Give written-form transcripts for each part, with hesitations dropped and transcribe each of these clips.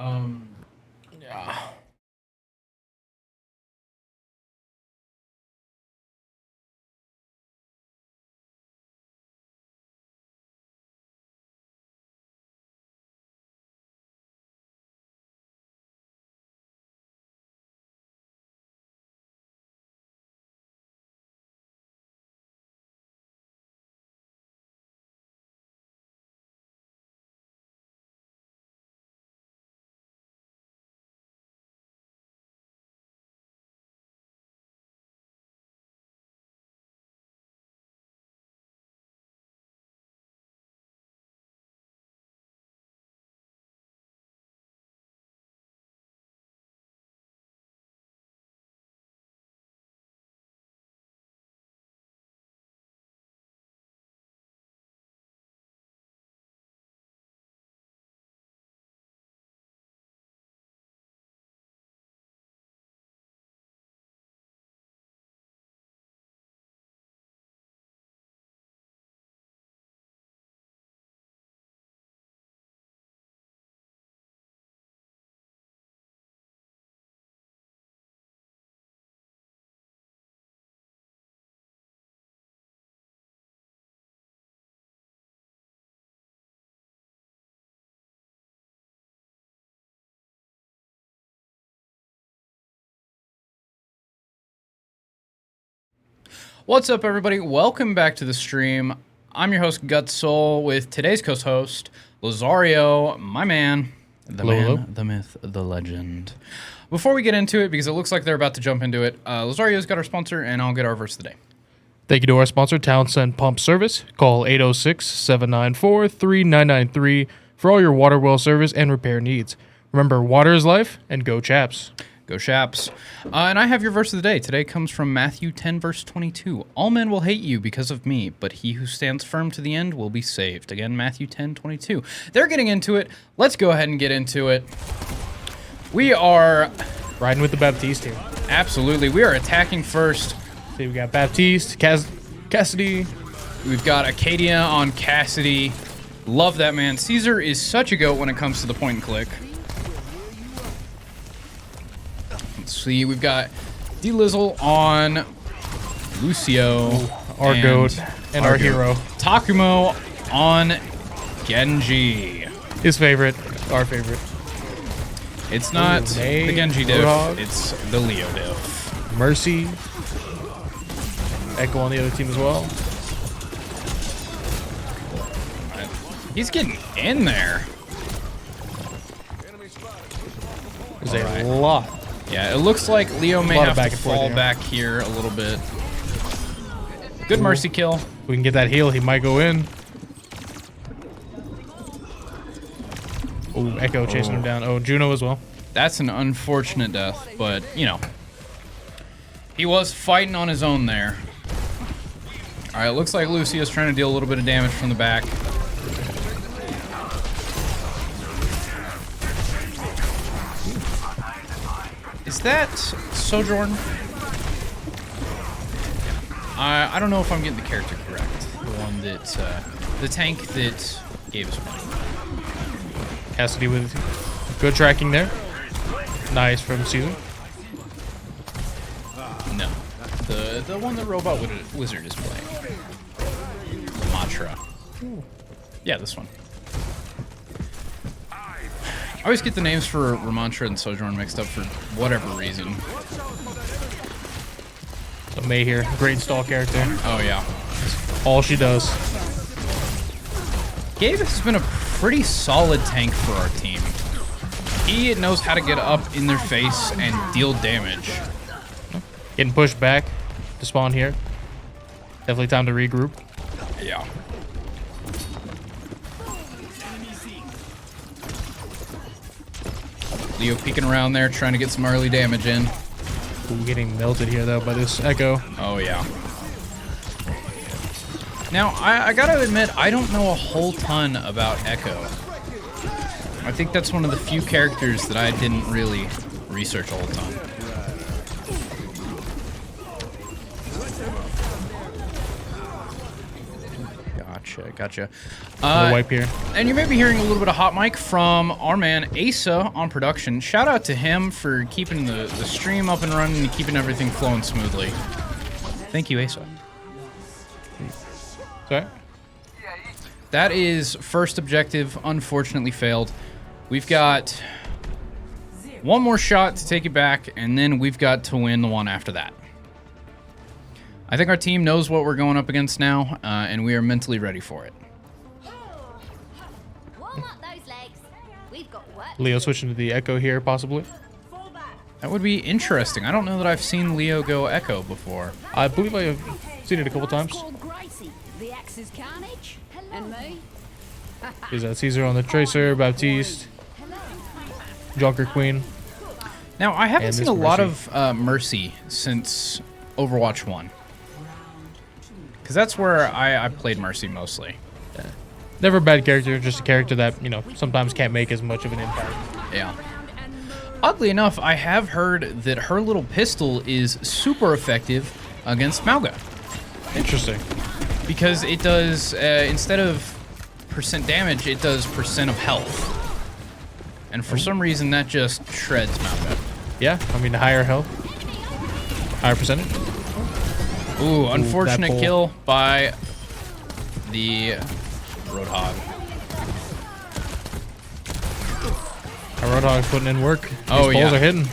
Yeah. What's up, everybody? Welcome back to the stream. I'm your host, Gut Soul, with today's co-host, Lazario, my man, Hello. the myth, the legend. Before we get into it, because it looks like they're about to jump into it, Lazario's got our sponsor, and I'll get our verse of the day. Thank you to our sponsor, Townsend Pump Service. Call 806-794-3993 for all your water well service and repair needs. Remember, water is life, and go Chaps. Go Shaps. And I have your verse of the day. Today comes from Matthew 10, verse 22. All men will hate you because of me, but he who stands firm to the end will be saved. Again, Matthew 10, 22. They're getting into it. Let's go ahead and get into it. We are... Riding with the Baptiste here. Absolutely. We are attacking first. See, we got Baptiste, Cassidy. We've got Acadia on Cassidy. Love that, man. Caesar is such a goat when it comes to the point and click. Let's see. We've got D-Lizzle on Lucio. Our goat and our hero. Takumo on Genji. His favorite. Our favorite. It's not the Genji diff. Roadhog. It's the Leo diff. Mercy. Echo on the other team as well. He's getting in there. There's a lot. Yeah, it looks like Leo may have back to and forth fall here. back here a little bit. Good mercy kill. If we can get that heal, he might go in. Oh, Echo chasing him down. Oh, Juno as well. That's an unfortunate death, but, you know. He was fighting on his own there. All right, it looks like Lucio's trying to deal a little bit of damage from the back. Is that Sojourn? I don't know if I'm getting the character correct. The one that, the tank that gave us money. Cassidy with good tracking there. Nice from Caesar. No. The one that Robot Wizard is playing. Mantra. Yeah, this one. I always get the names for Ramantra and Sojourn mixed up for whatever reason. So May here, great stall character. Oh, yeah. All she does. Gabe has been a pretty solid tank for our team. He knows how to get up in their face and deal damage. Getting pushed back to spawn here. Definitely time to regroup. Yeah. Leo peeking around there, trying to get some early damage in. Ooh, getting melted here though by this Echo. Oh, yeah. Now, I gotta admit, I don't know a whole ton about Echo. I think that's one of the few characters that I didn't really research a whole ton. Gotcha. No wipe here. And you may be hearing a little bit of hot mic from our man Asa on production. Shout out to him for keeping the stream up and running and keeping everything flowing smoothly. Thank you, Asa. Sorry? That is first objective, unfortunately failed. We've got one more shot to take it back, and then we've got to win the one after that. I think our team knows what we're going up against now, and we are mentally ready for it. Warm up those legs. We've got work. Leo switching to the Echo here, possibly. That would be interesting. I don't know that I've seen Leo go Echo before. I believe I have seen it a couple times. Called Gracie, the Axe's Carnage, and me. Is that Caesar on the Tracer, Baptiste, Junker Queen. Now, I haven't And seen this a lot Mercy. of Mercy since Overwatch 1. Because that's where I played Mercy mostly. Never a bad character, just a character that, you know, sometimes can't make as much of an impact. Yeah. Oddly enough, I have heard that her little pistol is super effective against Mauga. Interesting. Because it does, instead of percent damage, it does percent of health. And for some reason, that just shreds Mauga. Yeah, I mean, higher health, higher percentage. Ooh, unfortunate pull. kill by the Roadhog. Our Roadhog's putting in work. These Oh, poles yeah. are hitting.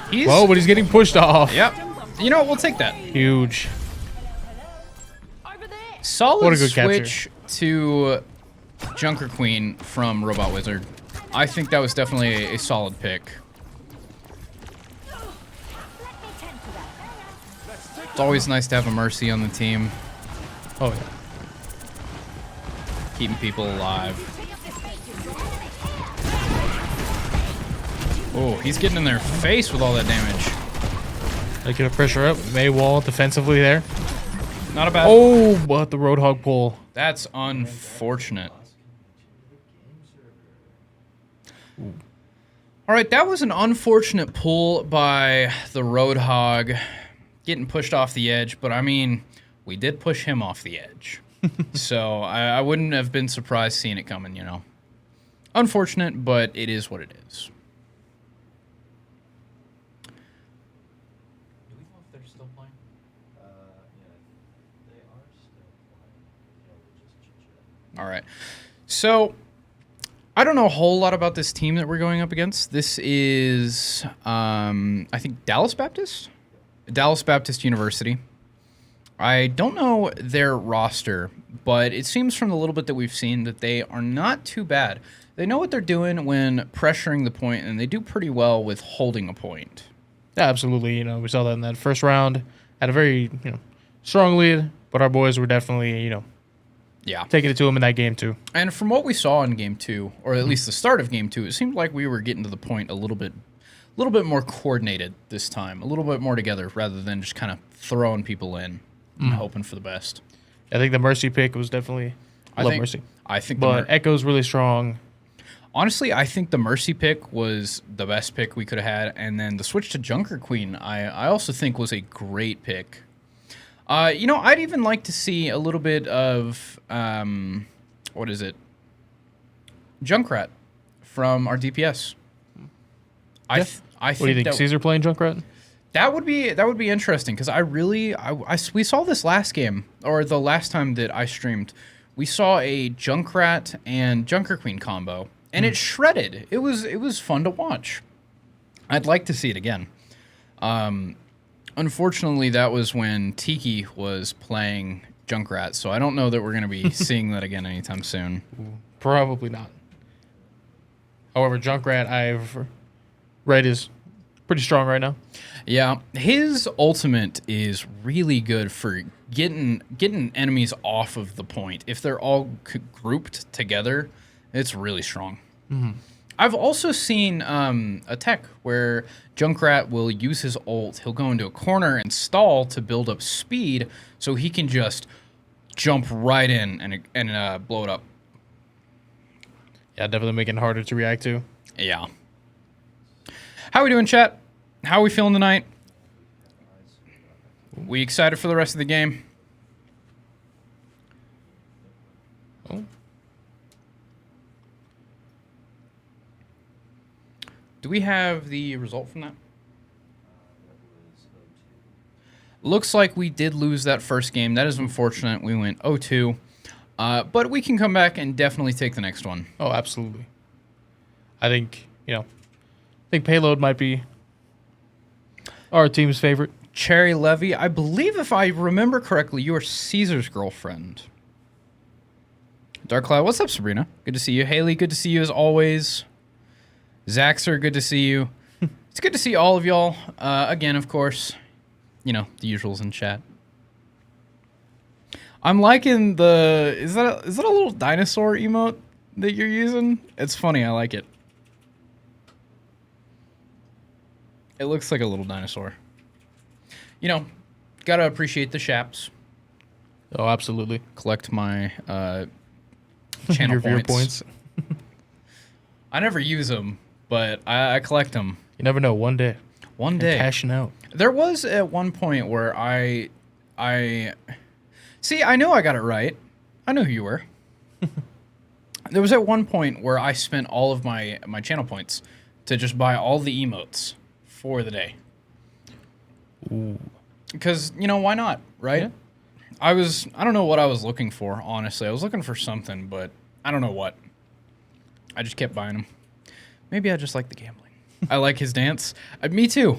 He's, Whoa, but he's getting pushed off. Yep. You know what? We'll take that. Huge. Solid What a good switch to Junker Queen from Robot Wizard. I think that was definitely a solid pick. It's always nice to have a Mercy on the team, Oh, yeah. keeping people alive. Oh, he's getting in their face with all that damage. They get a pressure up. May wall defensively there. Not a bad. Oh, but the Roadhog pull. That's unfortunate. All right, that was an unfortunate pull by the Roadhog, getting pushed off the edge. But I mean, we did push him off the edge, so I wouldn't have been surprised seeing it coming. You know, unfortunate, but it is what it is. Do we know if they're still playing? All right. So, I don't know a whole lot about this team that we're going up against. This is, I think, Dallas Baptist? Dallas Baptist University. I don't know their roster, but it seems from the little bit that we've seen that they are not too bad. They know what they're doing when pressuring the point, and they do pretty well with holding a point. Yeah, absolutely. You know, we saw that in that first round. Had a very, you know, strong lead, but our boys were definitely, you know, Yeah. taking it to them in that game too. And from what we saw in game 2, or at least the start of game 2, it seemed like we were getting to the point a little bit more coordinated this time, a little bit more together rather than just kind of throwing people in and hoping for the best. I think the Mercy pick was definitely. I love Mercy. I think But Echo's really strong. honestly, I think the Mercy pick was the best pick we could have had, and then the switch to Junker Queen, I also think was a great pick. You know, I'd even like to see a little bit of what is it? Junkrat from our DPS. I What do you think? that, Caesar playing Junkrat? that would be interesting because we saw this last game, or the last time that I streamed. We saw a Junkrat and Junker Queen combo, and it shredded. It was fun to watch. I'd like to see it again. Unfortunately, that was when Tiki was playing Junkrat, so I don't know that we're going to be seeing that again anytime soon. Probably not. However, Junkrat I've read is pretty strong right now. Yeah, his ultimate is really good for getting enemies off of the point. If they're all grouped together, it's really strong. I've also seen a tech where Junkrat will use his ult. He'll go into a corner and stall to build up speed so he can just jump right in and blow it up. Yeah, definitely making it harder to react to. Yeah. How we doing, chat? How are we feeling tonight? We excited for the rest of the game? Do we have the result from that? Looks like we did lose that first game. That is unfortunate. We went 0-2. But we can come back and definitely take the next one. Oh, absolutely. I think, I think Payload might be our team's favorite. Cherry Levy, I believe if I remember correctly, you are Caesar's girlfriend. Dark Cloud, what's up, Sabrina? Good to see you. Haley, good to see you as always. Zaxer, good to see you. It's good to see all of y'all. Again, of course, the usuals in chat. I'm liking the... Is that a little dinosaur emote that you're using? It's funny. I like it. It looks like a little dinosaur. Gotta appreciate the shaps. Oh, absolutely. Collect my channel points. I never use them, but I collect them. You never know. One day. One day. Cashing out. There was at one point where I see, I know I got it right. I know who you were. There was at one point where I spent all of my channel points to just buy all the emotes for the day. Ooh. Because, why not, right? Yeah. I don't know what I was looking for, honestly. I was looking for something, but I don't know what. I just kept buying them. Maybe I just like the gambling. I like his dance. Me too.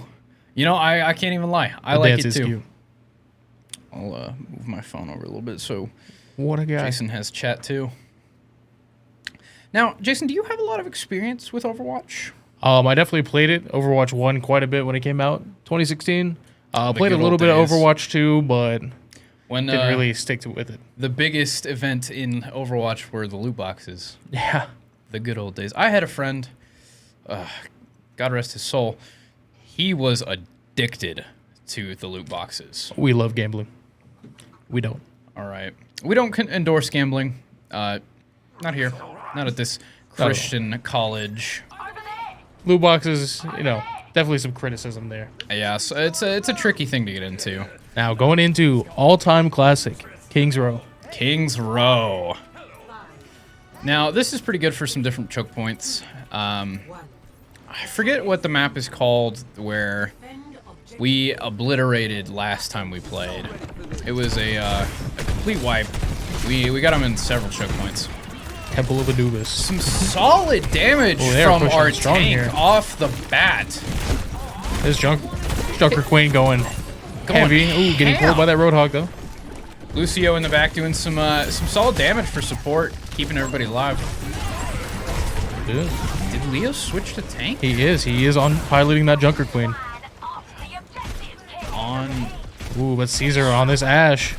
I can't even lie. I The like dance it is too. cute. I'll move my phone over a little bit so What a guy. Jason has chat too. Now, Jason, do you have a lot of experience with Overwatch? I definitely played it, Overwatch 1, quite a bit when it came out, 2016. Played a good little old bit of days. Overwatch 2, but When didn't really stick with it. the biggest event in Overwatch were the loot boxes. Yeah. The good old days. I had a friend, God rest his soul, he was addicted to the loot boxes. We love gambling. We don't. All right. We don't endorse gambling. Not here. Not at this Christian college. Loot boxes, definitely some criticism there. Yeah, so it's a tricky thing to get into. Now, going into all-time classic, Kings Row. Kings Row. Now, this is pretty good for some different choke points. I forget what the map is called where we obliterated last time we played. It was a complete wipe. We got them in several choke points. Temple of Anubis. Some solid damage Oh, from pushing our strong tank here. off the bat. This Junker Queen going heavy. Ooh, getting pulled by that Roadhog, though. Lucio in the back doing some solid damage for support, keeping everybody alive. Dude. Did Leo switch to tank? He is on piloting that Junker Queen. On Ooh, but Caesar on this Ashe.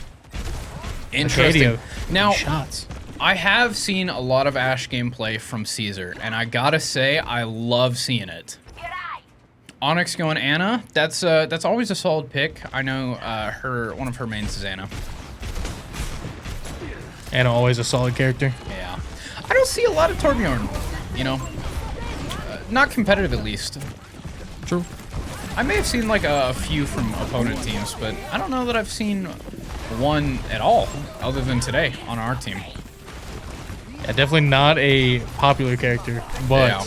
interesting. Arcadia. Now, Shots. I have seen a lot of Ashe gameplay from Caesar, and I gotta say, I love seeing it. Onyx going Anna. That's always a solid pick. I know one of her mains is Anna. Anna always a solid character. Yeah, I don't see a lot of Torbjorn. Not competitive at least. True. I may have seen like a few from opponent teams, but I don't know that I've seen one at all other than today on our team. Yeah, definitely not a popular character, but Yeah.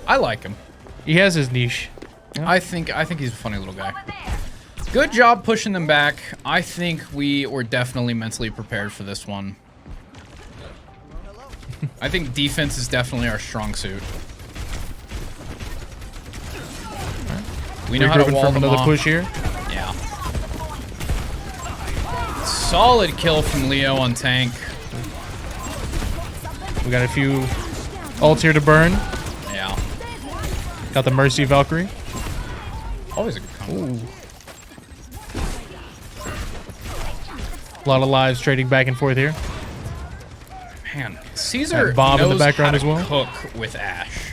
I like him. he has his niche. I think he's a funny little guy. Good job pushing them back. I think we were definitely mentally prepared for this one. I think defense is definitely our strong suit. We know how to Regrouting wall from them another off. push here. Yeah. Solid kill from Leo on tank. We got a few ults here to burn. Yeah. Got the Mercy Valkyrie. Always a good combo. Ooh. A lot of lives trading back and forth here. Man, Caesar Got Bob in the knows background how as to well. cook with Ashe.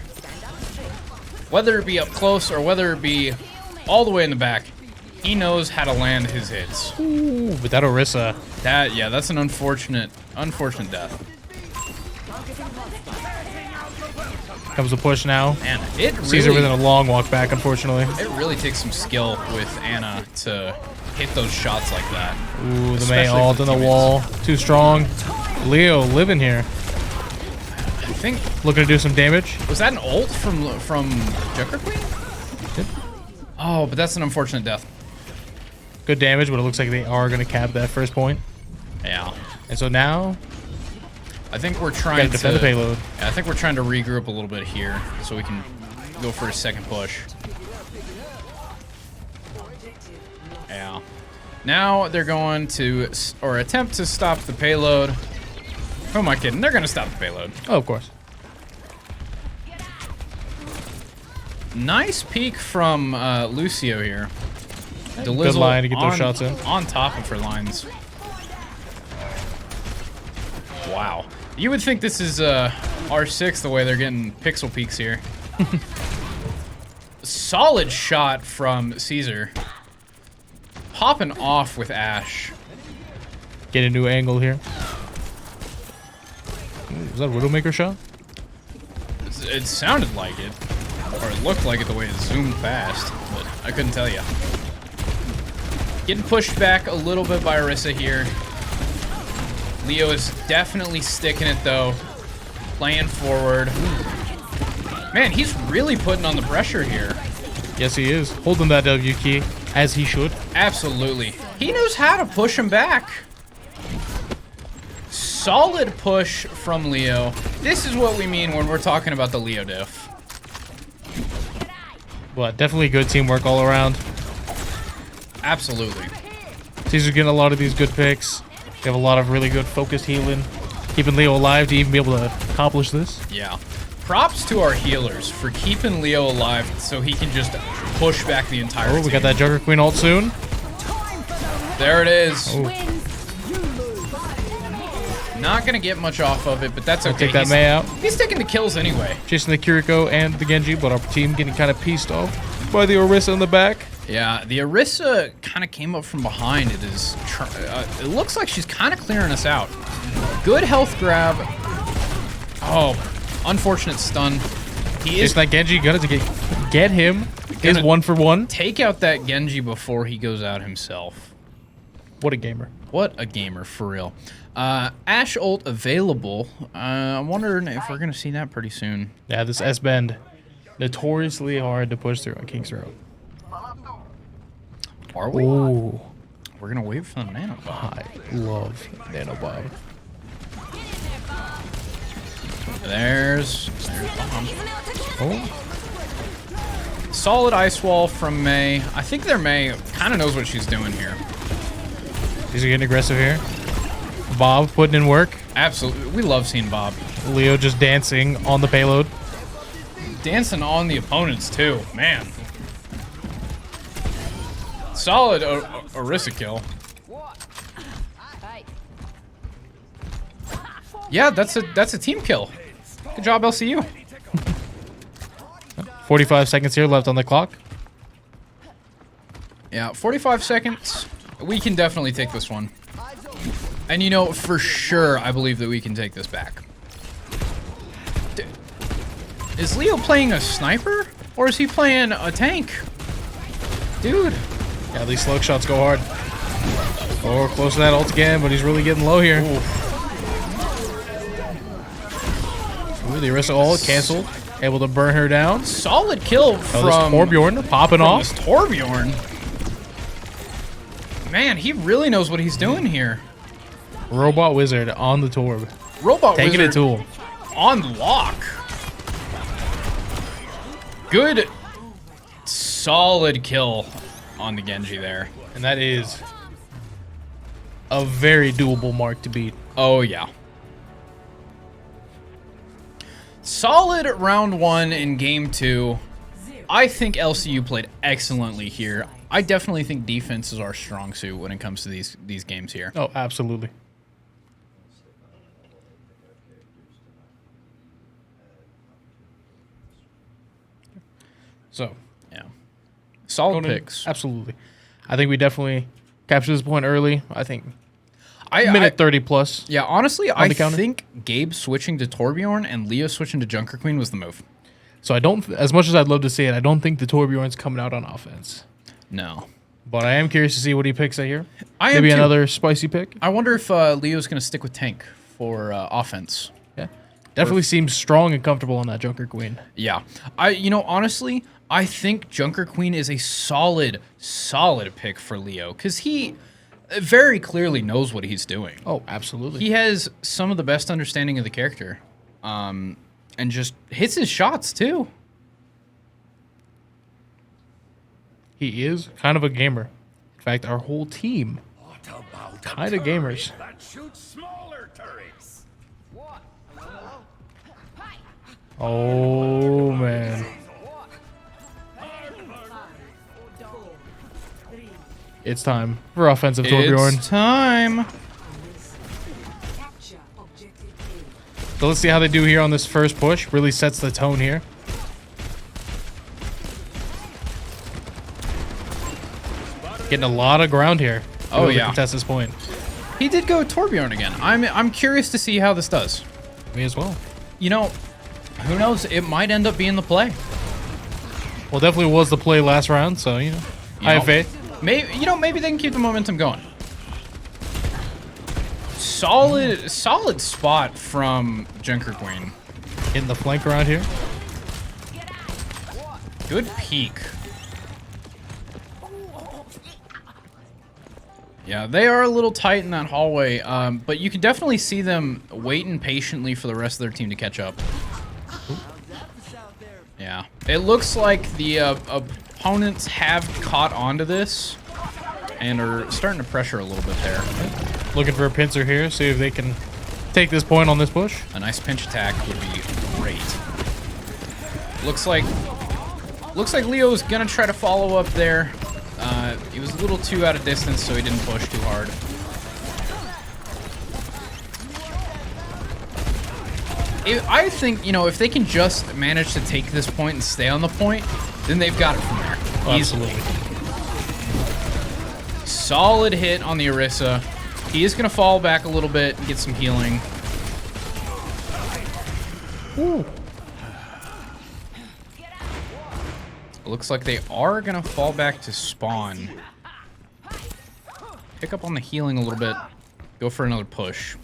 Whether it be up close or whether it be all the way in the back, he knows how to land his hits. Ooh, but that Orisa. That's an unfortunate death. Comes the push now. Man, it Caesar really, within a long walk back, unfortunately. it really takes some skill with Anna to hit those shots like that. Ooh, the Especially May ult for on the teammates. wall. Too strong. Leo living here. think Looking to do some damage. was that an ult from Joker Queen? Yep. Oh, but that's an unfortunate death. Good damage, but it looks like they are going to cap that first point. Yeah. And so now, I think we're trying gotta to defend the payload. Yeah, I think we're trying to regroup a little bit here so we can go for a second push. Yeah. Now they're going to or attempt to stop the payload. Who am I kidding? They're going to stop the payload. Oh, of course. Nice peek from Lucio here. Good line to get those shots in. On top of her lines. Wow. You would think this is R6 the way they're getting pixel peaks here. Solid shot from Caesar. Popping off with Ashe. Get a new angle here. Ooh, was that a Widowmaker shot? It sounded like it. Or it looked like it the way it zoomed past. But I couldn't tell you. Getting pushed back a little bit by Orisa here. Leo is definitely sticking it though. Playing forward. Man, he's really putting on the pressure here. Yes, he is. Holding that W key, as he should. Absolutely. He knows how to push him back. Solid push from Leo. This is what we mean when we're talking about the Leo diff. But definitely good teamwork all around. Absolutely. Caesar's getting a lot of these good picks. They have a lot of really good focused healing. Keeping Leo alive to even be able to accomplish this. Yeah. Props to our healers for keeping Leo alive so he can just push back the entire Oh, team. we got that Joker Queen ult soon. There it is. Oh. Not going to get much off of it, but that's okay. Take that Mei out. He's taking the kills anyway. Chasing the Kiriko and the Genji, but our team getting kind of pieced off by the Orisa in the back. Yeah, the Orisa kind of came up from behind. It looks like she's kind of clearing us out. Good health grab. Oh, unfortunate stun. He is Chasing that Genji, gonna get him. Is 1-for-1. take out that Genji before he goes out himself. What a gamer. What a gamer, for real. Ashe ult available. I'm wondering if we're going to see that pretty soon. Yeah, this S-bend, notoriously hard to push through on King's Road. Are we? Ooh, We're going to wait for the nano. I love Nanobob. There's bomb. Oh, Solid ice wall from Mei. I think their Mei kind of knows what she's doing here. these are getting aggressive here. Bob putting in work. Absolutely. We love seeing Bob. Leo just dancing on the payload. Dancing on the opponents, too. Man. Solid Orisa kill. Hey, Yeah, that's a team kill. Good job, LCU. 45 seconds here left on the clock. Yeah, 45 seconds. We can definitely take this one. And you know, for sure, I believe that we can take this back. Is Leo playing a sniper? Or is he playing a tank? Dude. Yeah, these slug shots go hard. Oh, close to that ult again, but he's really getting low here. Ooh, the Orisa ult canceled. Able to burn her down. Solid kill Oh, this from Torbjorn popping from off. this Torbjorn. Man, he really knows what he's doing here. Robot Wizard on the Torb. Robot Taking Wizard it to him. on lock. Good, solid kill on the Genji there. And that is a very doable mark to beat. Oh, yeah. Solid round one in game two. I think LCU played excellently here. I definitely think defense is our strong suit when it comes to these games here. Oh, absolutely. So, Yeah. Solid Conan, picks. absolutely. I think we definitely captured this point early. I think I minute 30 plus. Yeah, honestly, I the counter? think Gabe switching to Torbjorn and Leo switching to Junker Queen was the move. So I don't, as much as I'd love to see it, I don't think the Torbjorn's coming out on offense. No. But I am curious to see what he picks out here. I am Maybe too. another spicy pick. I wonder if Leo's going to stick with tank for offense. Yeah. Definitely seems strong and comfortable on that Junker Queen. Yeah. Honestly, I think Junker Queen is a solid pick for Leo because he very clearly knows what he's doing. Oh, absolutely. He has some of the best understanding of the character, and just hits his shots too. He is kind of a gamer. In fact, our whole team kind of gamers. That shoots smaller turrets. Oh man, it's time for offensive Torbjorn. It's time. So let's see how they do here on this first push. Really sets the tone here. Getting a lot of ground here. Oh, to yeah. contest this point. He did go Torbjorn again. I'm curious to see how this does. Me as well. Who knows? It might end up being the play. Well, definitely was the play last round, so I have faith. Maybe they can keep the momentum going. Solid spot from Junker Queen. Hitting the flank around here. Good peek. Yeah, they are a little tight in that hallway, but you can definitely see them waiting patiently for the rest of their team to catch up. Yeah, it looks like the opponents have caught onto this and are starting to pressure a little bit there. Looking for a pincer here, see if they can take this point on this push. A nice pinch attack would be great. Looks like Leo's gonna try to follow up there. He was a little too out of distance, so he didn't push too hard. I think, if they can just manage to take this point and stay on the point, then they've got it from there. Absolutely. Solid hit on the Orisa. He is going to fall back a little bit and get some healing. Ooh. Looks like they are going to fall back to spawn. Pick up on the healing a little bit. Go for another push.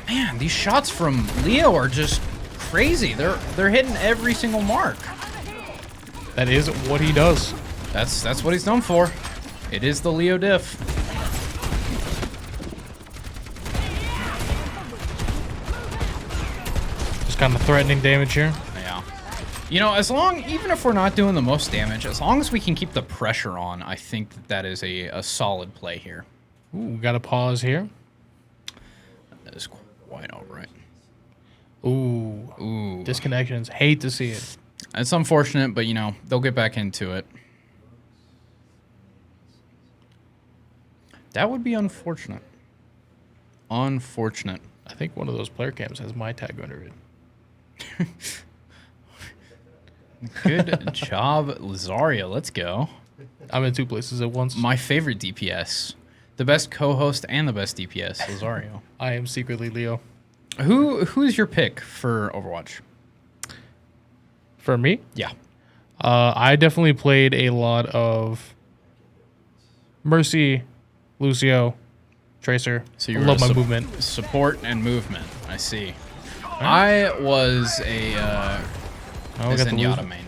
Man, these shots from Leo are just crazy. They're hitting every single mark. That is what he does. That's what he's known for. It is the Leo diff. Just kind of threatening damage here. Yeah. Even if we're not doing the most damage, as long as we can keep the pressure on, I think that is a solid play here. Ooh, got a pause here. That is quite all right. Ooh. Disconnections. Hate to see it. It's unfortunate, but they'll get back into it. That would be unfortunate. Unfortunate. I think one of those player cams has my tag under it. Good job, Lazario. Let's go. I'm in two places at once. My favorite DPS. The best co-host and the best DPS, Lazario. I am secretly Leo. Who's your pick for Overwatch? For me? Yeah. I definitely played a lot of Mercy, Lucio, Tracer. So I you love my movement. Support and movement. I see. I was a Zenyatta main.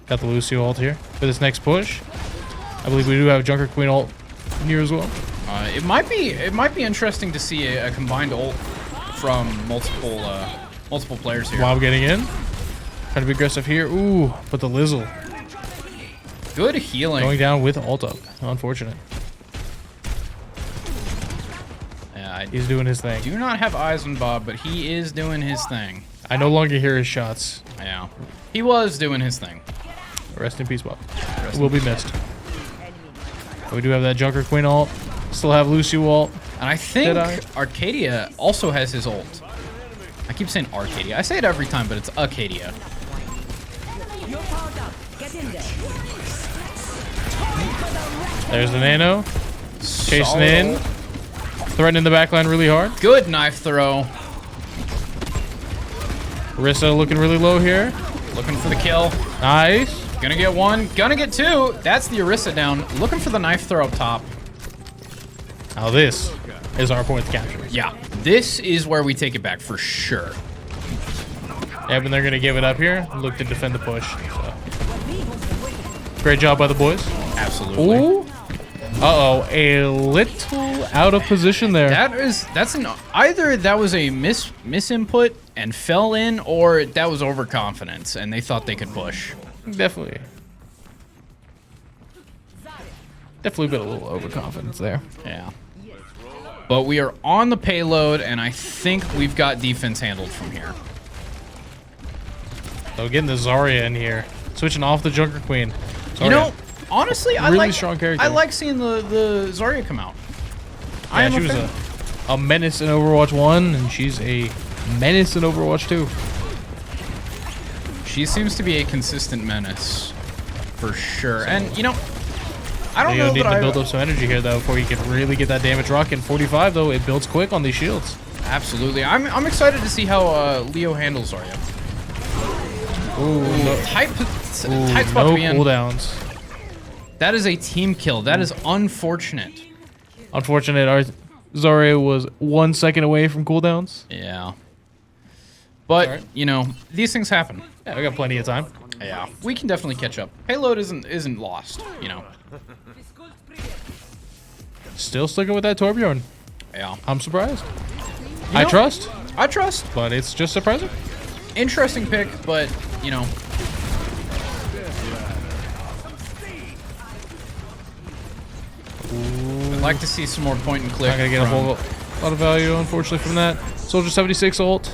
Got the Lucio ult here for this next push. I believe we do have Junker Queen ult near as well. It might be interesting to see a combined ult from multiple players here. While getting in. Trying to be aggressive here. Ooh, but the Lizzle. Good healing. Going down with ult up. Unfortunate. Yeah, He's doing his thing. do not have eyes on Bob, but he is doing his thing. I no longer hear his shots. Yeah. He was doing his thing. Rest in peace, Bob. Will be missed. We do have that Junker Queen ult. Still have Lucio ult. And I think Arcadia also has his ult. I keep saying Arcadia. I say it every time, but it's Arcadia. You're powered up. Get in there. There's the Nano. Chasing Solid in. ult. Threatening the backline really hard. Good knife throw. Orisa looking really low here. Looking for the kill. Nice. Gonna get one. Gonna get two. That's the Orisa down. Looking for the knife throw up top. Now this is our point to capture. Yeah, this is where we take it back for sure. Yeah, but they're going to give it up here. Look to defend the push. So. Great job by the boys. Absolutely. Ooh. Uh-oh. A little out of position there. That's an either that was a misinput and fell in, or that was overconfidence and they thought they could push. Definitely. Definitely been a little overconfidence there. Yeah. But we are on the payload, and I think we've got defense handled from here. So getting the Zarya in here. Switching off the Junker Queen. Zarya. You know, honestly, I Really like strong character. I like seeing the Zarya come out. Yeah, she was a menace in Overwatch 1, and she's a menace in Overwatch 2. She seems to be a consistent menace, for sure. And, you know, I don't You're know gonna need that to build up some energy here, though, before you can really get that damage rocking. 45, though, it builds quick on these shields. Absolutely. I'm excited to see how Leo handles Zarya. Ooh, no, Tight spot no to be in. cooldowns. That is a team kill. That is unfortunate. Unfortunate, our Zarya was 1 second away from cooldowns. Yeah. But, Alright. you know, these things happen. Yeah, we got plenty of time. Yeah. We can definitely catch up. Payload isn't lost, you know. Still sticking with that Torbjorn. Yeah. I'm surprised. You I know, trust, I trust. but it's just surprising. Interesting pick, but, you know. I'd like to see some more point and click. Not gonna get a from- whole lot of value, unfortunately, from that. Soldier 76 ult.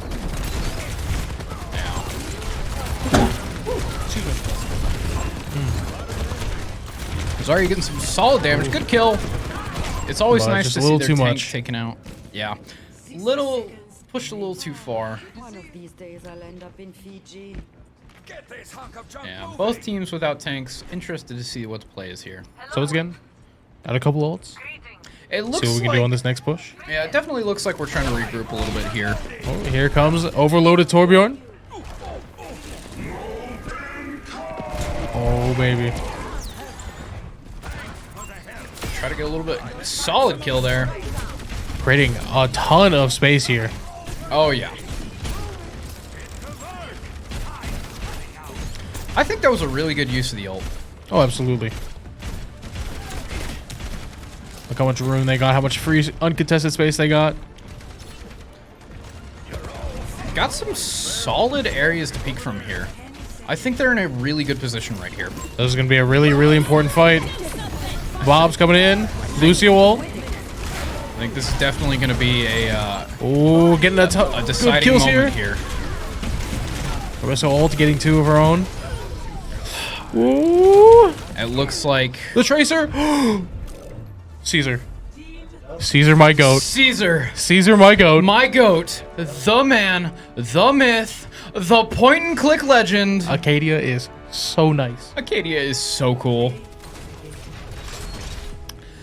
Zarya getting some solid damage. Good kill. It's always But nice just to a see little their too tank much. taken out. Yeah. Pushed a little too far. One of these days I'll end up in Fiji. Get this hunk of junk Yeah, moving. both teams without tanks. Interested to see what the play is here. So it's again. Got a couple ults. It looks See what we can like, do on this next push. yeah, it definitely looks like we're trying to regroup a little bit here. Oh, here comes overloaded Torbjorn. Oh, baby. Try to get a little bit solid kill there. Creating a ton of space here. Oh yeah. I think that was a really good use of the ult. Oh, absolutely. Look how much room they got, how much free uncontested space they got. Got some solid areas to peek from here. I think they're in a really good position right here. This is going to be a really, really important fight. Bob's coming in. Lucio ult. I think this is definitely going to be a Oh, getting a good deciding kills moment here. here. Orisa ult getting 2 of her own. Ooh. It looks like The Tracer. Caesar. Caesar, my goat. Caesar, Caesar, my goat. my goat, the man, the myth, the point and click legend. Acadia is so nice. Acadia is so cool.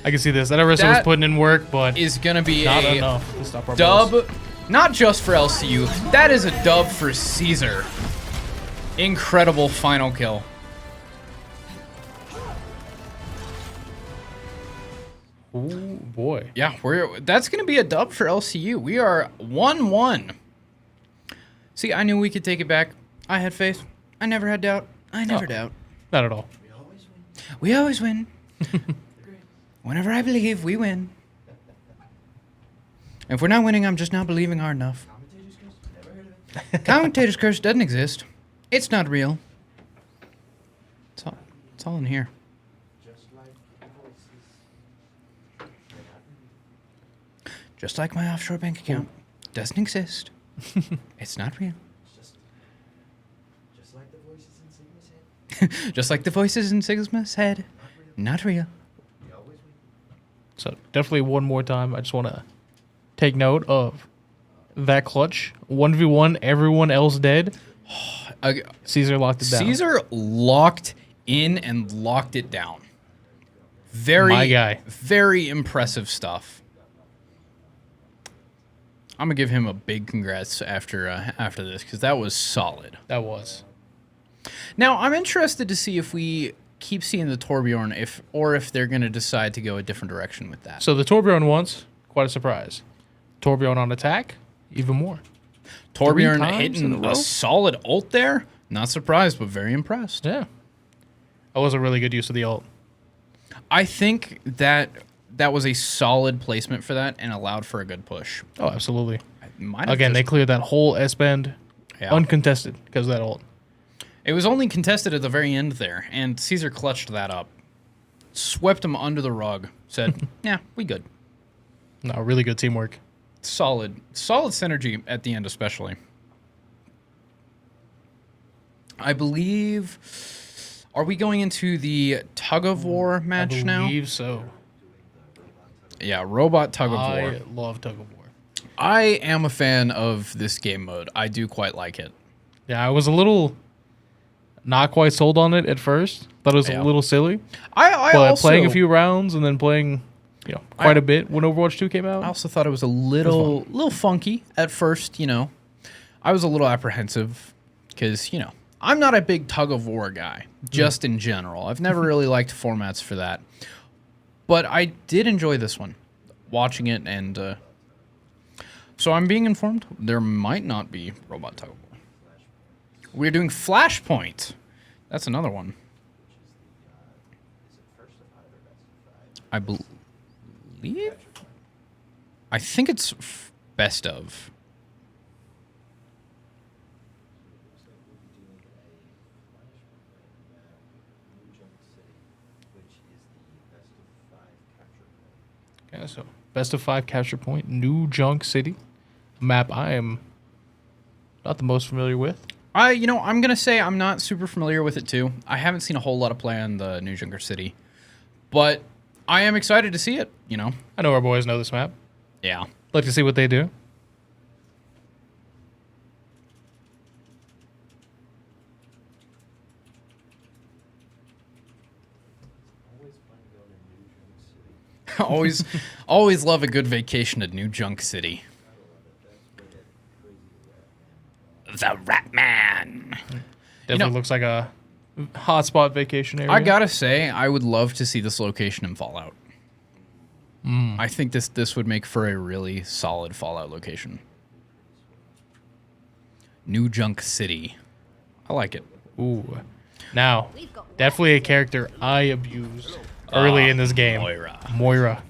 I can see this. That Orisa was That putting in work, but Is going to be not a enough to stop our balls. dub, not just for LCU. That is a dub for Caesar. Incredible final kill. Ooh, boy. Yeah, that's going to be a dub for LCU. We are 1-1. See, I knew we could take it back. I had faith. I never had doubt. I never doubt. Not at all. We always win. Whenever I believe, we win. If we're not winning, I'm just not believing hard enough. Commentator's curse doesn't exist. It's not real. It's all in here. Just like my offshore bank account. Doesn't exist. It's not real. Just like the voices in Sigma's head. Just like the voices in Sigma's head. Not real. We always win. So definitely one more time, I just want to take note of that clutch. 1v1, everyone else dead. Caesar locked it down. Caesar locked in and locked it down. Very, My guy. very impressive stuff. I'm gonna give him a big congrats after this because that was solid. That was. Now I'm interested to see if we keep seeing the Torbjorn, if they're gonna decide to go a different direction with that. So the Torbjorn once, quite a surprise. Torbjorn on attack, even more. Torbjorn times in a hitting row? a solid ult there. Not surprised, but very impressed. Yeah. That was a really good use of the ult. I think that was a solid placement for that and allowed for a good push. Oh, absolutely. Might have Again, they just- cleared that whole S-bend Yeah. uncontested because of that ult. It was only contested at the very end there, and Caesar clutched that up. Swept him under the rug. Said, yeah, we good. No, really good teamwork. Solid synergy at the end especially. I believe... Are we going into the tug-of-war match now? I believe so. Yeah, robot tug-of-war. I love tug of war. I am a fan of this game mode. I do quite like it. Yeah, I was a little not quite sold on it at first. Thought it was Yeah. a little silly. I But also, playing a few rounds and then playing, quite a bit when Overwatch 2 came out. I also thought it was a little funky at first, I was a little apprehensive because, I'm not a big tug-of-war guy, just in general. I've never really liked formats for that. But I did enjoy this one, watching it, and so I'm being informed there might not be robot tug-of-war. We're doing Flashpoint. That's another one. I believe. I think it's best of. Yeah, so best of 5 capture point, New Junk City, map I am not the most familiar with. I'm gonna say I'm not super familiar with it too. I haven't seen a whole lot of play on the New Junker City, but I am excited to see it. I know our boys know this map. Yeah. Like to see what they do. always love a good vacation at New Junk City. The Rat Man. Definitely looks like a hotspot vacation area. I gotta say, I would love to see this location in Fallout. I think this would make for a really solid Fallout location. New Junk City. I like it. Ooh. Now, definitely a character I abused early in this game. Moira.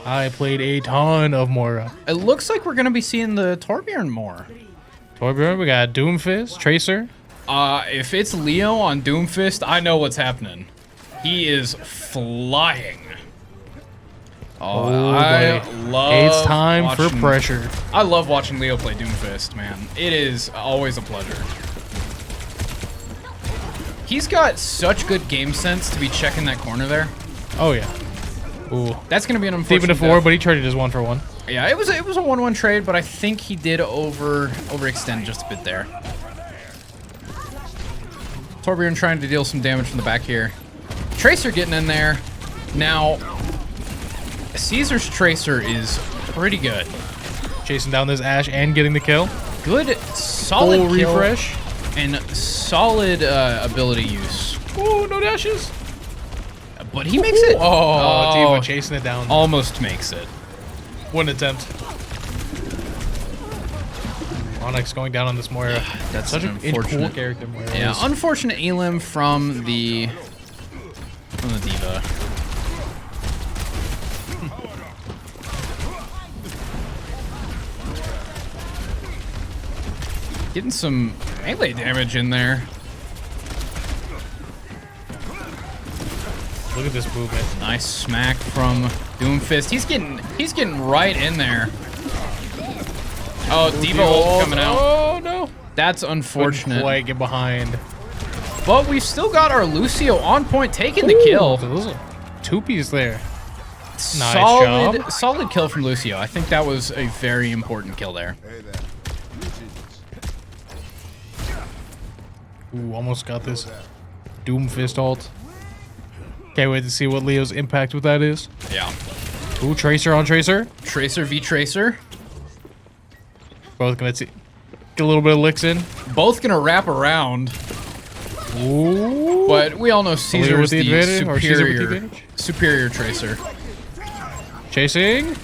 I played a ton of Moira. It looks like we're gonna be seeing the Torbjorn more. Torbjorn, we got Doomfist, Tracer. If it's Leo on Doomfist, I know what's happening. He is flying. I love It's time for watching- pressure. I love watching Leo play Doomfist, man. It is always a pleasure. He's got such good game sense to be checking that corner there. Oh, yeah. Ooh. That's gonna be an Even unfortunate to 4, death. but he traded his 1-for-1. Yeah, it was a 1-1 trade, but I think he did overextend just a bit there. Torbjorn trying to deal some damage from the back here. Tracer getting in there. Now, Caesar's Tracer is pretty good. Chasing down this Ashe and getting the kill. Good, solid Full kill refresh. and solid ability use. Ooh, no dashes. But he makes it. Oh, Diva chasing it down. Almost makes it. One attempt. Onyx going down on this Moira. That's Such an a cool unfortunate character, Moira. Yeah, is. unfortunate elim from the Diva. Getting some melee damage in there. Look at this movement. Nice smack from Doomfist. He's getting right in there. Oh, Diva ult coming out. Oh, no. That's Couldn't unfortunate. quite get behind. But we've still got our Lucio on point, taking the kill. Those are two-piece there. Nice Solid, job. solid kill from Lucio. I think that was a very important kill there. Ooh, almost got this Doomfist ult. Can't wait to see what Leo's impact with that is. Yeah. Ooh, Tracer on Tracer. Tracer v Tracer. Both gonna get a little bit of licks in. Both gonna wrap around. Ooh. But we all know Caesar with is the the advantage, or Caesar with the superior, advantage? superior Tracer. Chasing.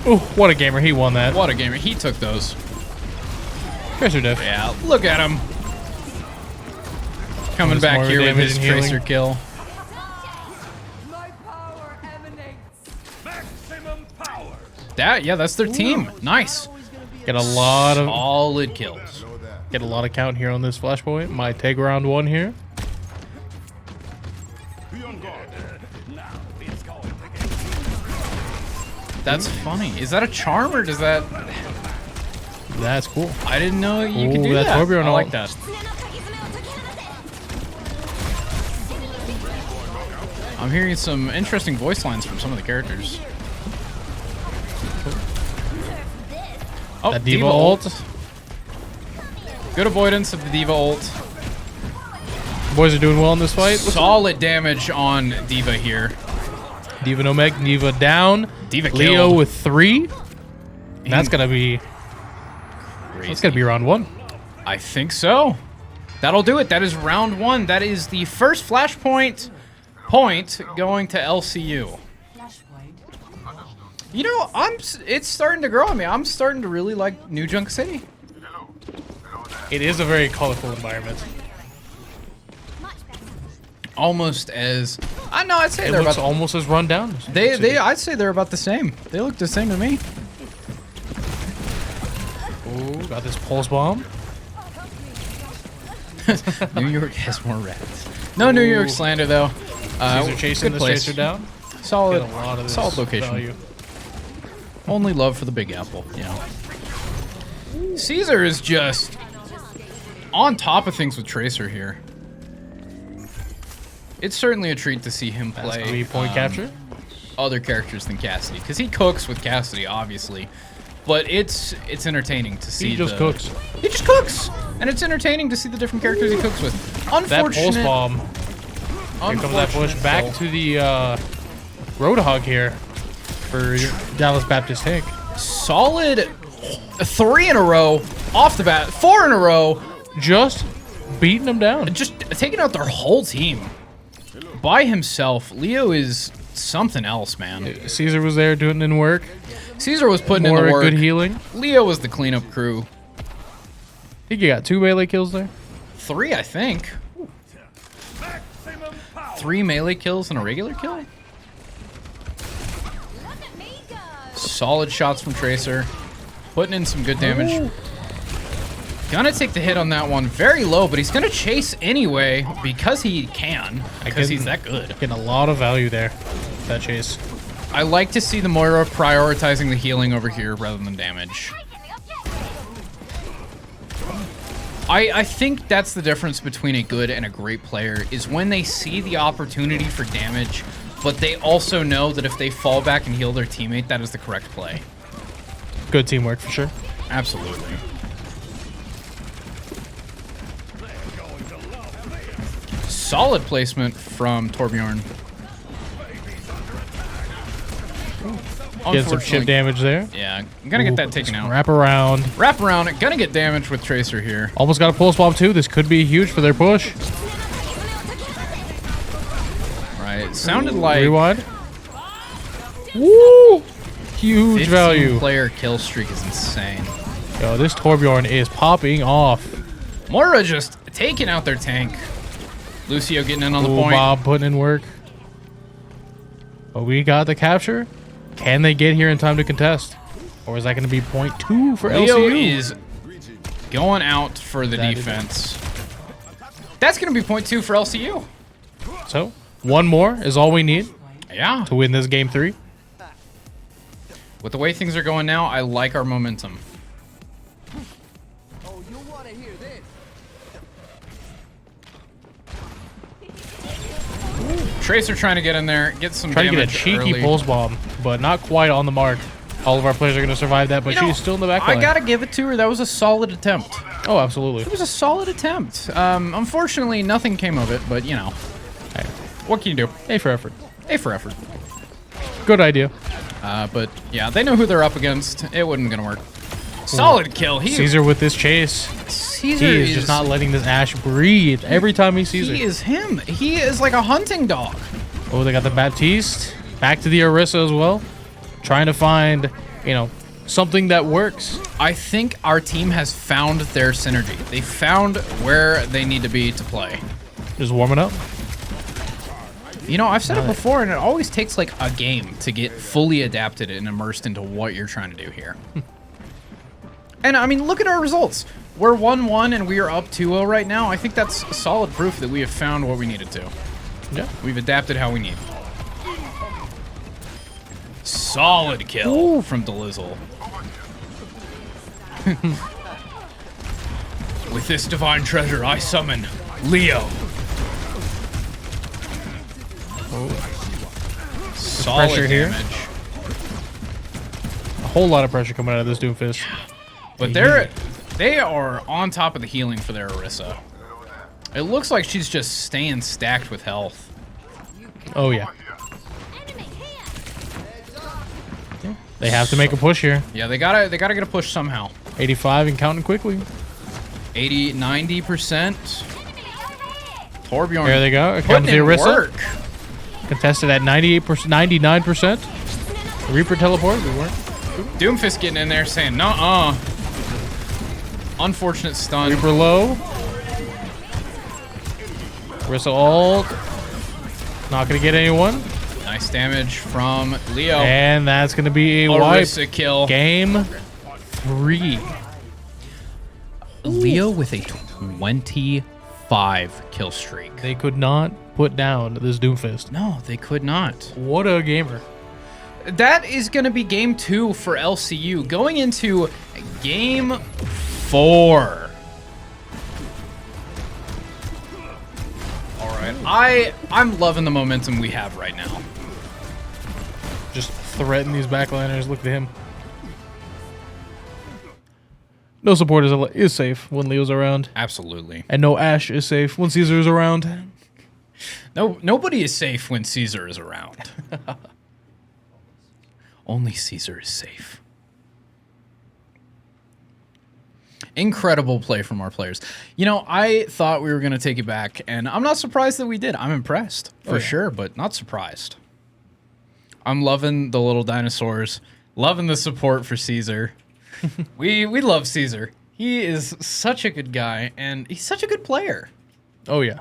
Ooh, what a gamer. He won that. What a gamer. He took those. Tracer diff. Yeah, look at him. Coming Just back more here with damage his and healing. Tracer kill. My power emanates. Maximum power. That's their team. Nice. Get a lot of Solid kills. count here on this flashpoint. Might take round 1 here. That's funny. Is that a charm or does that... That's cool. I didn't know you could Ooh, do that that. Torbjorn I like ult. that. I'm hearing some interesting voice lines from some of the characters. Oh, That Diva ult. Good avoidance of the Diva ult. Boys are doing well in this fight. Solid damage on Diva here. Diva no mech. Diva down. Diva Leo killed. with 3. That's gonna be round 1. I think so. That'll do it. That is round 1. That is the first flashpoint point going to LCU. You know, it's starting to grow on me. I'm starting to really like New Junk City. It is a very colorful environment. Almost as I'd say It they're looks about almost as run down. I'd say they're about the same. They look the same to me. Ooh, got this pulse bomb. New York has more rats. No New York slander though. Caesar chasing good the place. chaser down. Solid, Get a lot of this solid location. value. Only love for the Big Apple, you know. Caesar is just on top of things with Tracer here. It's certainly a treat to see him That's play gonna be point capture. other characters than Cassidy, because he cooks with Cassidy, obviously. But it's entertaining to see. He just cooks. He just cooks, and it's entertaining to see the different characters he cooks with. That pulse Unfortunate. bomb. Here comes that push back to the Roadhog here for Dallas Baptist Tank. Solid 3 in a row off the bat, 4 in a row. Just beating them down. Just taking out their whole team by himself. Leo is something else, man. Caesar was there doing in work. Caesar was putting in More the work. good healing. Leo was the cleanup crew. I think you got 2 melee kills there. 3, I think. 3 melee kills and a regular kill. Look at me go. Solid shots from Tracer. Putting in some good damage. Gonna take the hit on that one. Very low, but he's gonna chase anyway because he can. Because he's that good. Getting a lot of value there. That chase. I like to see the Moira prioritizing the healing over here rather than damage. I think that's the difference between a good and a great player, is when they see the opportunity for damage, but they also know that if they fall back and heal their teammate, that is the correct play. Good teamwork for sure. Absolutely. Solid placement from Torbjorn. Getting some chip damage there. Yeah, I'm gonna get that taken out. Wrap around. Wrap around, gonna get damage with Tracer here. Almost got a pulse bomb too. This could be huge for their push. Right, it sounded like Rewind. Woo! Huge 15 value. player kill streak is insane. Yo, this Torbjorn is popping off. Moira just taking out their tank. Lucio getting in on the Ooh, point. Bob putting in work. But we got the capture. Can they get here in time to contest? Or is that going to be point 2 for Leo LCU? is going out for the That is defense. That's going to be point 2 for LCU. So, one more is all we need Yeah. to win this game 3. With the way things are going now, I like our momentum. Oh, you want to hear this? Tracer trying to get in there, get some Trying to damage get a cheeky early. pulse bomb, but not quite on the mark. All of our players are going to survive that, but You know, she's still in the back I line. gotta give it to her. That was a solid attempt. Oh, absolutely. It was a solid attempt. Unfortunately, nothing came of it, but you know, Hey, what can you do? A for effort. A for effort. Good idea. But yeah, they know who they're up against. It wasn't gonna work. Solid kill. Caesar with this chase. Caesar He is just not letting this Ashe breathe every time he sees He her. is him. He is like a hunting dog. Oh, they got the Baptiste. Back to the Orisa as well. Trying to find you know, something that works. I think our team has found their synergy. They found where they need to be to play. Just warming up. You know, I've said it before, and it always takes like a game to get fully adapted and immersed into what you're trying to do here. And I mean, look at our results. We're 1-1 and we are up 2-0 right now. I think that's solid proof that we have found what we needed to. Yeah. We've adapted how we need. Solid kill from Delizzle. With this divine treasure, I summon Leo. Solid pressure here. damage. A whole lot of pressure coming out of this Doomfist. But they are on top of the healing for their Orisa. It looks like she's just staying stacked with health. Oh yeah. They have to make a push here. Yeah, they gotta get a push somehow. 85 and counting quickly. 80, 90%. Torbjorn. There they go. Here putting comes the in Orisa. work. Contested at 98%, 99%. Reaper teleport. We weren't. Doomfist getting in there saying, nuh-uh. Unfortunate stun. Reaper low. Orisa ult. Not gonna get anyone. Nice damage from Leo. And that's gonna be a wipe. Orisa kill. Game 3. Leo with a 25 kill streak. They could not put down this Doomfist. No, they could not. What a gamer. That is going to be game 2 for LCU. Going into game 4. All right. I'm loving the momentum we have right now. Just threaten these backliners. Look at him. No support is safe when Leo's around. Absolutely. And no Ashe is safe when Caesar is around. No, nobody is safe when Caesar is around. Only Caesar is safe. Incredible play from our players. You know, I thought we were going to take it back, and I'm not surprised that we did. I'm impressed, for sure, but not surprised. I'm loving the little dinosaurs. Loving the support for Caesar. We love Caesar. He is such a good guy, and he's such a good player. Oh, yeah.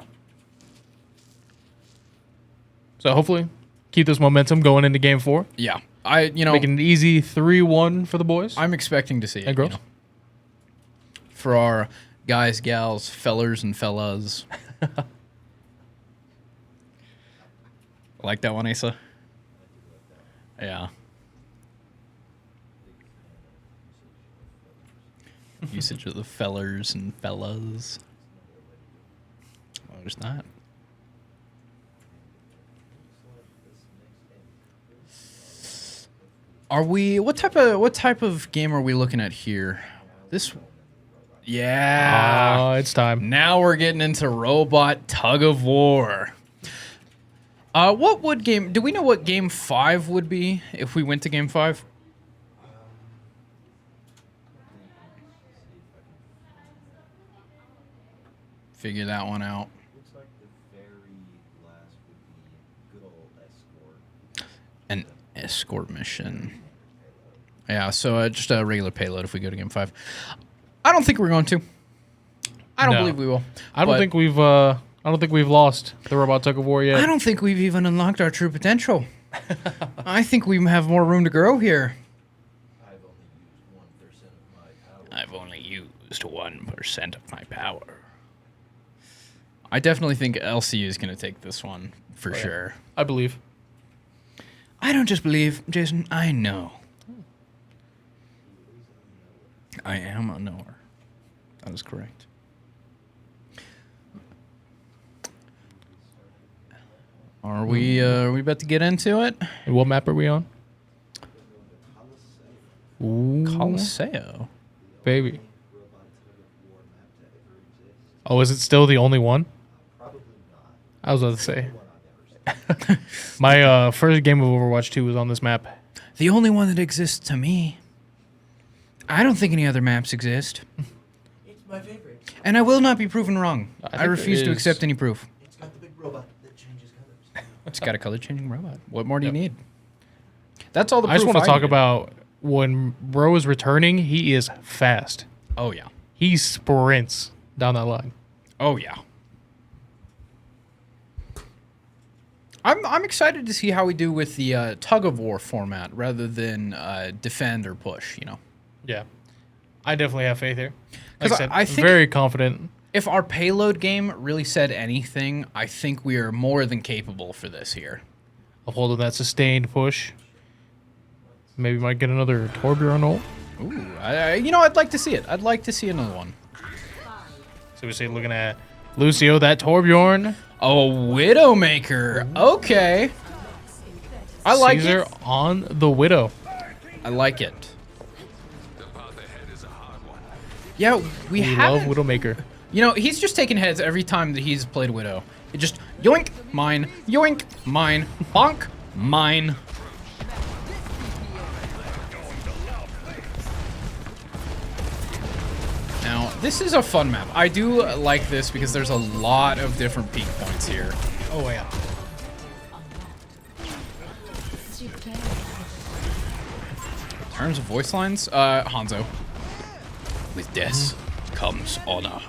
So hopefully keep this momentum going into game 4. Yeah. Making an easy 3-1 for the boys. I'm expecting to see it. And girls. You know, for our guys, gals, fellers, and fellas. Like that one, Asa? Yeah. Usage of the fellers and fellas. Oh, there's not. Are we? What type of game are we looking at here? This. Yeah. Oh, it's time. Now we're getting into robot tug of war. What would game? Do we know what game 5 would be if we went to game 5? Figure that one out. Looks like the very last would be good old escort. An escort mission. Yeah, so just a regular payload if we go to game 5. I don't think we're going to. I don't No. believe we will. I don't think we've lost the robot tug of war yet. I don't think we've even unlocked our true potential. I think we have more room to grow here. I've only used 1% of my power. I've only used 1% of my power. I definitely think LCU is going to take this one for sure. I believe. I don't just believe, Jason. I know. I am a knower. That is correct. Are we about to get into it? And what map are we on? Ooh, Coliseo. baby. Oh, is it still the only one? I was about to say. My first game of Overwatch 2 was on this map. The only one that exists to me. I don't think any other maps exist. It's my favorite. And I will not be proven wrong. I think I refuse there to is- accept any proof. It's got the big robot that changes colors. It's got a color changing robot. What more do you need? That's all the I just proof want to talk needed. about when Bro is returning, he is fast. Oh yeah. He sprints down that line. Oh yeah. I'm excited to see how we do with the tug of war format rather than defend or push. You know. Yeah, I definitely have faith here. Like 'Cause I said, I think- very confident. If our payload game really said anything, I think we are more than capable for this here. Of holding that sustained push. Maybe might get another Torbjorn ult. Ooh, you know, I'd like to see it. I'd like to see another one. So we see looking at Lucio, that Torbjorn. Oh, Widowmaker. Okay. I like Caesar it. on the Widow. I like it. Yeah, we We love haven't. Widowmaker. You know, he's just taking heads every time that he's played Widow. It just yoink, mine, bonk, mine. Now, this is a fun map. I do like this because there's a lot of different peak points here. Oh yeah. In terms of voice lines, Hanzo. With death comes honor,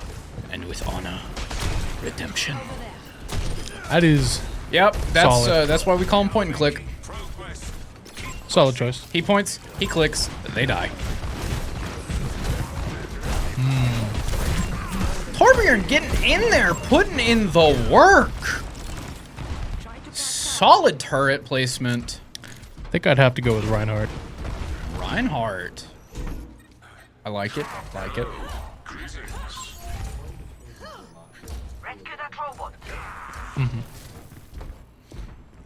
and with honor, redemption. That is Yep, Solid. that's why we call him point and click. solid choice. He points, he clicks, they die. Torbjorn getting in there, putting in the work. Solid turret placement. I think I'd have to go with Reinhardt. Reinhardt. I like it. Like it.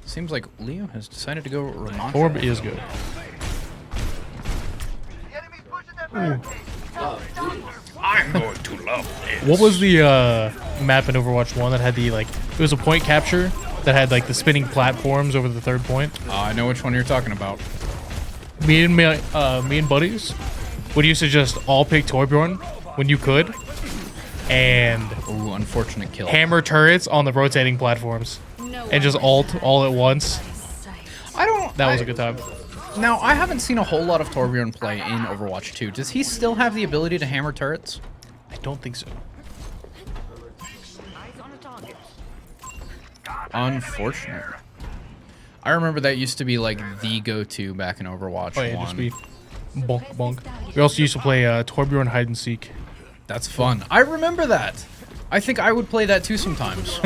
Seems like Leo has decided to go Ramontra. Torb is good. I'm going to love this. What was the map in Overwatch 1 that had the, like, it was a point capture that had, like, the spinning platforms over the third point? I know which one you're talking about. Me and buddies would used to just all pick Torbjorn when you could and Ooh, unfortunate kill. hammer turrets on the rotating platforms and just ult all at once. I don't. That was a good time. Now, I haven't seen a whole lot of Torbjorn play in Overwatch 2. Does he still have the ability to hammer turrets? I don't think so. Unfortunate. I remember that used to be like the go-to back in Overwatch Oh yeah, 1. just be bonk bonk. We also used to play Torbjorn hide and seek. That's fun. I remember that. I think I would play that too sometimes.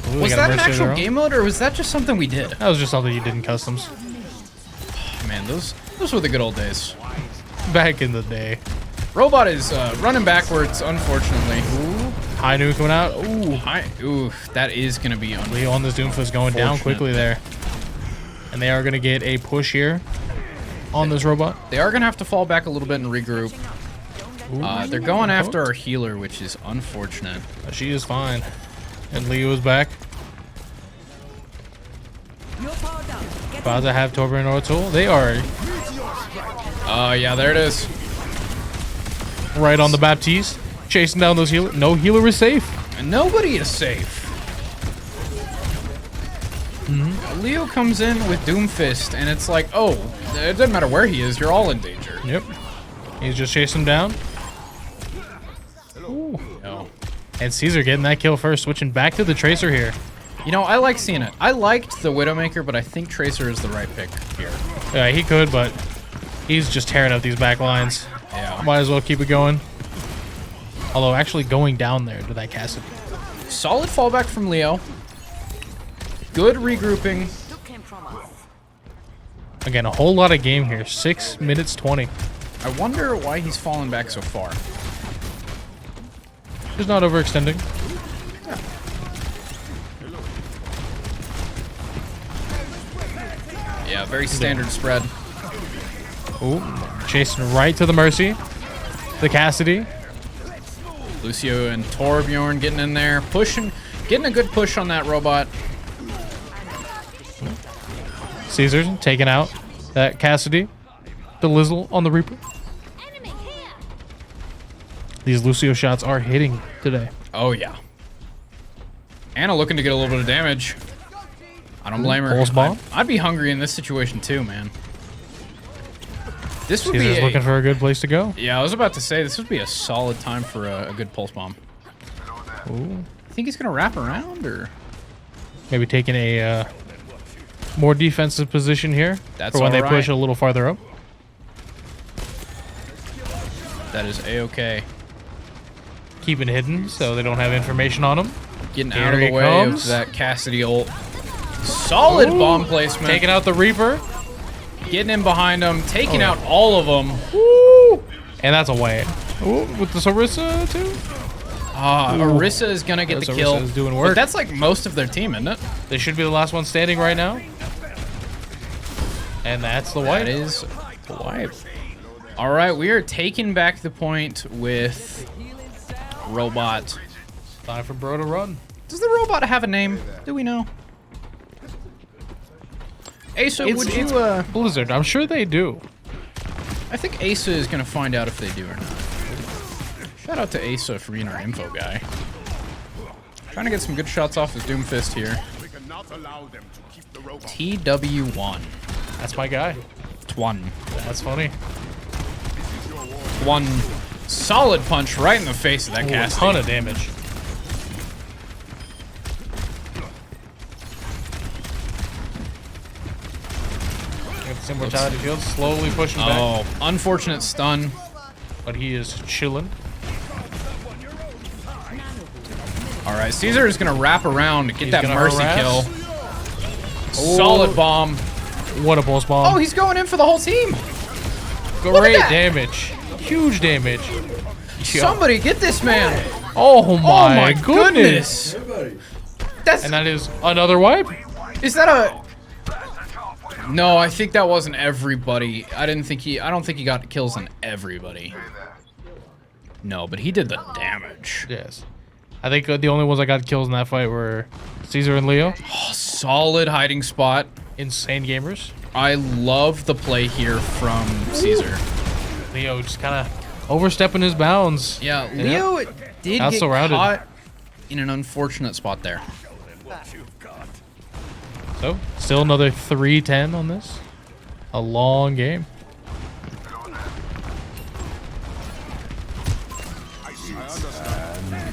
Ooh, we Was got a that an Mercy actual there. game mode or was that just something we did? That was just something you did in customs Man, those were the good old days. back in the day. Robot is running backwards, unfortunately. Ooh, High noon coming out. ooh, that is gonna be Leo on this Doomfist going down Unfortunate. quickly there. And they are going to get a push here on this robot. They are gonna have to fall back a little bit and regroup. They're going after our healer, which is unfortunate. She is fine. And Leo is back. About to have Torbjorn Ortul. They are Yeah, there it is. right on the Baptiste. Chasing down those healers. No healer is safe. And nobody is safe. Leo comes in with Doomfist, and it's like, oh, it doesn't matter where he is, you're all in danger. Yep. He's just chasing him down. Ooh. No. And Caesar getting that kill first, switching back to the Tracer here. You know, I like seeing it. I liked the Widowmaker, but I think Tracer is the right pick here. Yeah, he could, but he's just tearing up these back lines. Yeah. Might as well keep it going. Although actually going down there to that Cassidy. Solid fallback from Leo. Good regrouping. Again, a whole lot of game here. 6 minutes 20. I wonder why he's fallen back so far. Just not overextending. Yeah, very standard spread. Ooh, chasing right to the Mercy. The Cassidy. Lucio and Torbjorn getting in there, pushing, getting a good push on that robot. Caesar taking out that Cassidy. The Lizzle on the Reaper. These Lucio shots are hitting today. Oh, yeah. Anna looking to get a little bit of damage. I I don't blame her. Pulse bomb. I'd be hungry in this situation too, man. This would Caesar's be looking for a good place to go. Yeah, I was about to say this would be a solid time for a good pulse bomb. Ooh. I think he's gonna wrap around, or Maybe taking a more defensive position here That's for when they alright. push a little farther up. that is a-okay. Keep it hidden so they don't have information on them. Getting Here out of the he way comes. of that Cassidy ult. Solid Ooh. bomb placement. Taking out the Reaper. Getting in behind him, taking out all of them. Woo! And that's a white. Ooh, with the Sarissa too. Orisa is gonna get the Orisa kill. is doing But work. that's like most of their team, isn't it? They should be the last one standing right now. And that's the white. That is the wipe. All right, we are taking back the point with Robot. Time for bro to run. Does the robot have a name? Do we know? Asa, would you? Blizzard. I'm sure they do. I think Asa is gonna find out if they do or not. Shout out to Asa for being our info guy. Trying to get some good shots off his Doomfist here. We cannot allow them to keep the robot. TW1. That's my guy. Twan. That's funny. One solid punch right in the face of that Ooh, a Cassidy. ton of damage. Gets some mortality field, slowly pushing back, Oh, unfortunate stun. but he is chilling. All right, Caesar is gonna wrap around to get He's that gonna mercy harass. kill. Solid bomb. What a pulse bomb! Oh, he's going in for the whole team. Great that. damage, huge damage. Somebody get this man. Oh Oh my, my goodness! goodness. That's And that is another wipe. is that a? No, I think that wasn't everybody. I don't think he got kills on everybody. No, but he did the damage. Yes, I think the only ones that got kills in that fight were Caesar and Leo. Oh, solid hiding spot. Insane gamers. I love the play here from Caesar. Leo just kind of overstepping his bounds. Yeah, Leo did Not get surrounded. caught in an unfortunate spot there. So, still another 3-10 on this. A long game.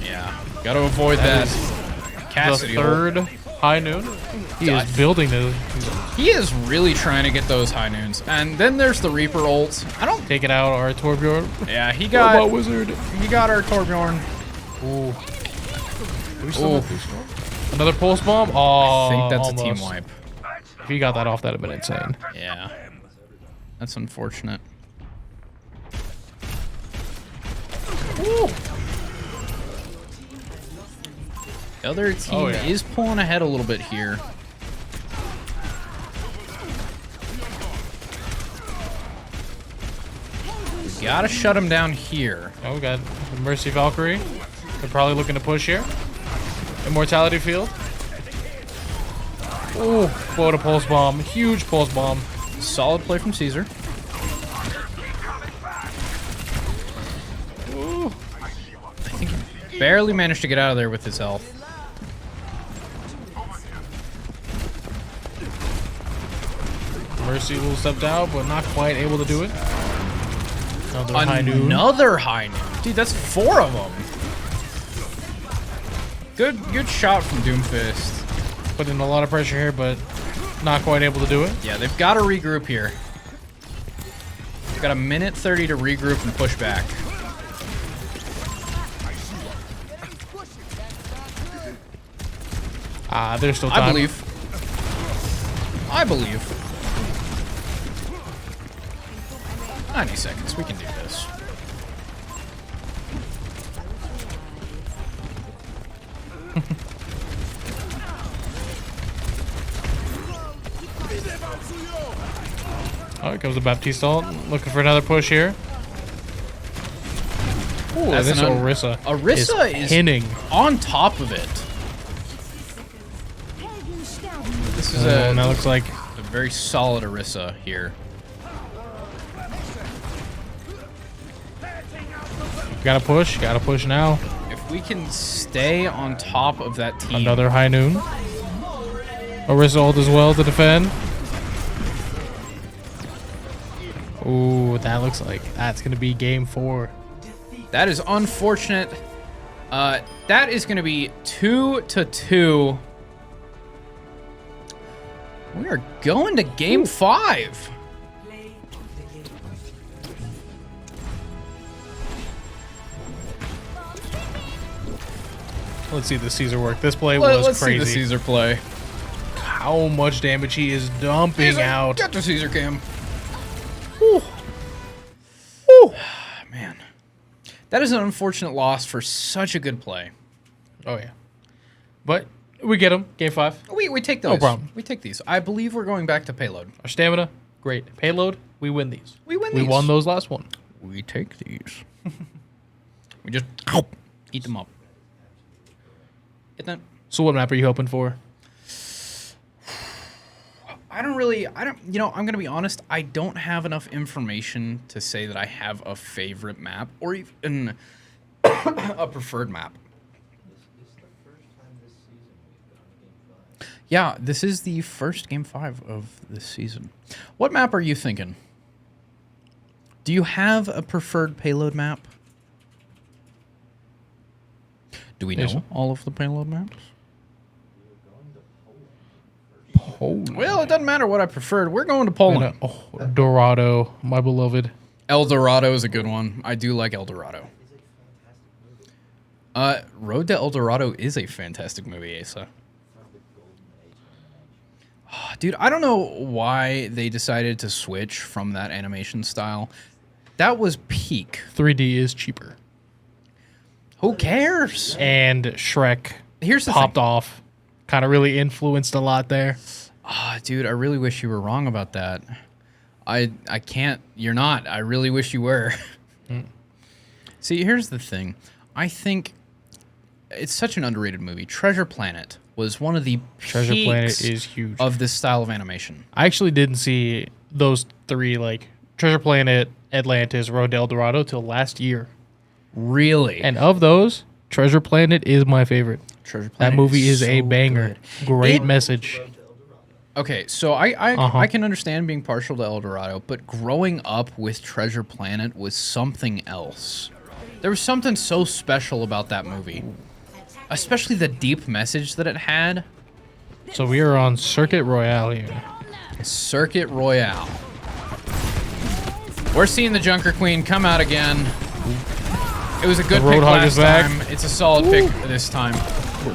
Yeah, gotta avoid that. Cassidy. The third high noon. He is building the He is really trying to get those high noons. And then there's the Reaper ult. I don't. taking out our Torbjorn. Yeah, he Robot got. wizard. He got our Torbjorn. Ooh. Do we still Ooh. have boost? Another pulse bomb. Oh, I think that's almost. a team wipe. If he got that off, that'd have been insane. Yeah, that's unfortunate. Ooh. The other team yeah. is pulling ahead a little bit here. We gotta shut him down here. Oh, we got the Mercy Valkyrie. They're probably looking to push here. Immortality field. Ooh, what a pulse bomb. Huge pulse bomb. Solid play from Caesar. Ooh. I think he barely managed to get out of there with his health. Mercy will step out, but not quite able to do it. Another high noon. Another high noon. Dude, that's 4 of them. Good shot from Doomfist. Put in a lot of pressure here, but not quite able to do it. Yeah, they've got to regroup here. They've got a minute 30 to regroup and push back. Ah, there's still time. I believe. I believe. 90 seconds. We can do this. Oh, here comes the Baptiste ult. Looking for another push here. Ooh, That's this an un- Orisa. Orisa is pinning. on top of it. This is And that looks like a very solid Orisa here. gotta push now. If we can stay on top of that team, Another high noon. Orisa ult as well to defend. Ooh, that looks like that's going to be game 4. That is unfortunate. That is going to be 2-2. We are going to game 5. Let's see the Caesar work. This play Let's was see the crazy. Caesar play. How much damage he is dumping Caesar, out. Get the Caesar cam. Whew. Whew. Man. That is an unfortunate loss for such a good play. Oh, yeah. But we get him. Game 5. We take those. No problem. We take these. I believe we're going back to payload. Our stamina, great. Payload, we win these. We win We these. won those last one. We take these. We just eat them up. Isn't that? So what map are you hoping for? I'm going to be honest. I don't have enough information to say that I have a favorite map or even a preferred map. This is the first time this season we've gone to game 5. Yeah, this is the first game 5 of this season. What map are you thinking? Do you have a preferred payload map? Do we know Yes. all of the payload maps? We were going to Poland. Poland. Well, it doesn't matter what I preferred. We're going to Poland. Oh, Dorado, my beloved. El Dorado is a good one. I do like El Dorado. It's a fantastic movie Road to El Dorado is a fantastic movie, Asa. from the golden age of animation. Dude, I don't know why they decided to switch from that animation style. That was peak. 3D is cheaper. Who cares? And Shrek Here's the popped thing. off. Kind of really influenced a lot there. Dude, I really wish you were wrong about that. I can't. You're not. I really wish you were. See, here's the thing. I think it's such an underrated movie. Treasure Planet was one of the Treasure peaks Planet is huge. of this style of animation. I actually didn't see those 3, like Treasure Planet, Atlantis, Road to El Dorado, till last year. Really? And of those, Treasure Planet is my favorite. Treasure That Planet movie is a so banger. good. Great It- message. Okay, so I Uh-huh. I can understand being partial to El Dorado, but growing up with Treasure Planet was something else. There was something so special about that movie, especially the deep message that it had. So we are on Circuit Royale here. Circuit Royale. We're seeing the Junker Queen come out again. It was a good The pick Roadhog last is back. time. It's a solid pick this time.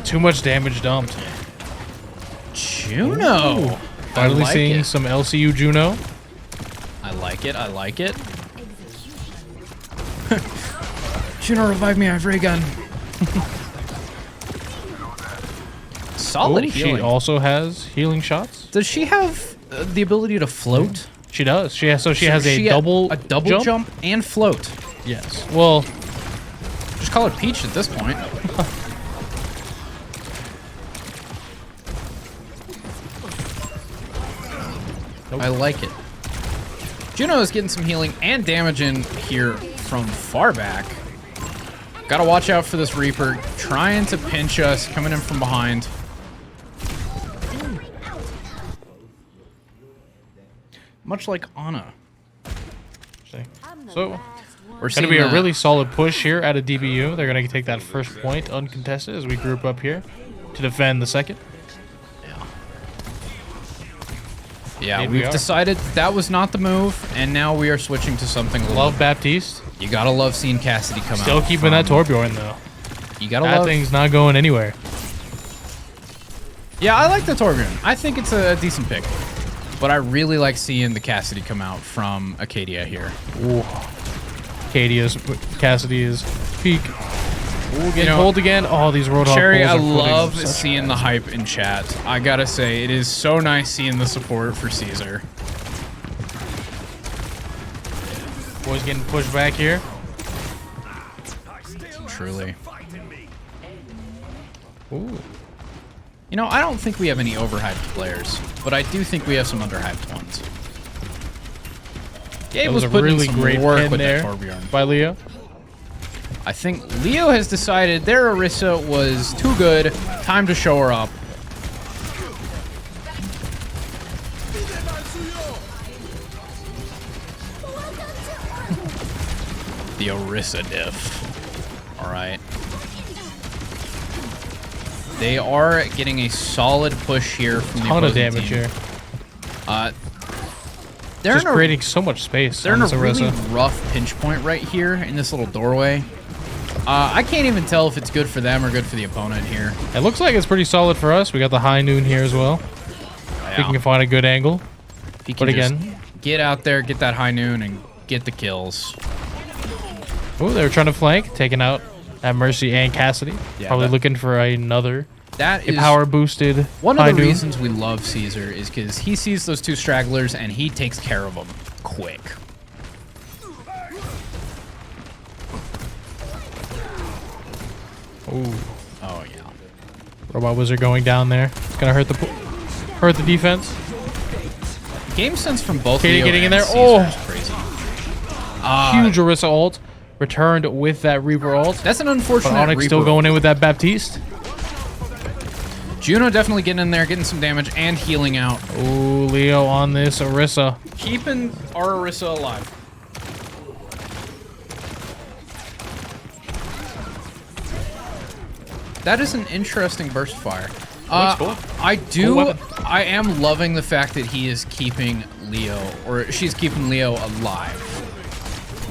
Too much damage dumped. Juno. I Finally like seeing it. some LCU Juno. I like it. I like it. Juno, revive me. I have ray gun. Solid Ooh, she healing. also has healing shots. Does she have the ability to float? She does. She has She a double jump and float. Yes. Well, Just call her Peach at this point. I like it. Juno is getting some healing and damage in here from far back. Gotta watch out for this Reaper trying to pinch us, coming in from behind. Much like Ana. so We're going seeing to be a that. really solid push here at a DBU. They're going to take that first point uncontested as we group up here to defend the second. Yeah, Indeed we we've are. decided that was not the move, and now we are switching to something a little. Love Baptiste. You gotta love seeing Cassidy come out. Still keeping that Torbjorn though. You gotta That love. thing's not going anywhere. Yeah, I like the Torbjorn. I think it's a decent pick, but I really like seeing the Cassidy come out from Acadia here. Ooh. Cassidy is peak. Ooh, getting You know, pulled again. Oh, these Roadhog Cherry, I pulls are putting love such- seeing the hype in chat. I gotta say, it is so nice seeing the support for Caesar. Boys getting pushed back here. Truly. Ooh. You know, I don't think we have any overhyped players, but I do think we have some underhyped ones. Gabe That was was a putting really some great work pin with there that Torbjorn. by Leo. I think Leo has decided their Orisa was too good. Time to show her up. the Orisa diff. All right. They are getting a solid push here from the Ton of opposing damage team. here. They're Just in a, creating so much space. they're on in a this really Orisa. rough pinch point right here in this little doorway. I can't even tell if it's good for them or good for the opponent here. It looks like it's pretty solid for us. We got the high noon here as well. If we can find a good angle. If you can But just again, get out there, get that high noon, and get the kills. oh, they were trying to flank, taking out at Mercy and Cassidy. Yeah, Probably that- looking for another That is power boosted one high of the noon. reasons we love Caesar is because he sees those two stragglers and he takes care of them quick. Ooh, Oh yeah. Robot Wizard going down there. It's gonna hurt the defense. Game sense from both Katie Leo getting in and there. Caesar Oh. is crazy. Huge Orisa ult. Returned with that Reaper ult. That's an But unfortunate Onyx still Reaper. going in with that Baptiste. Juno definitely getting in there, getting some damage and healing out. Ooh, Leo on this Orisa. Keeping our Orisa alive. That is an interesting burst fire. cool. I Cool weapon. I am loving the fact that he is keeping Leo, or she's keeping Leo alive.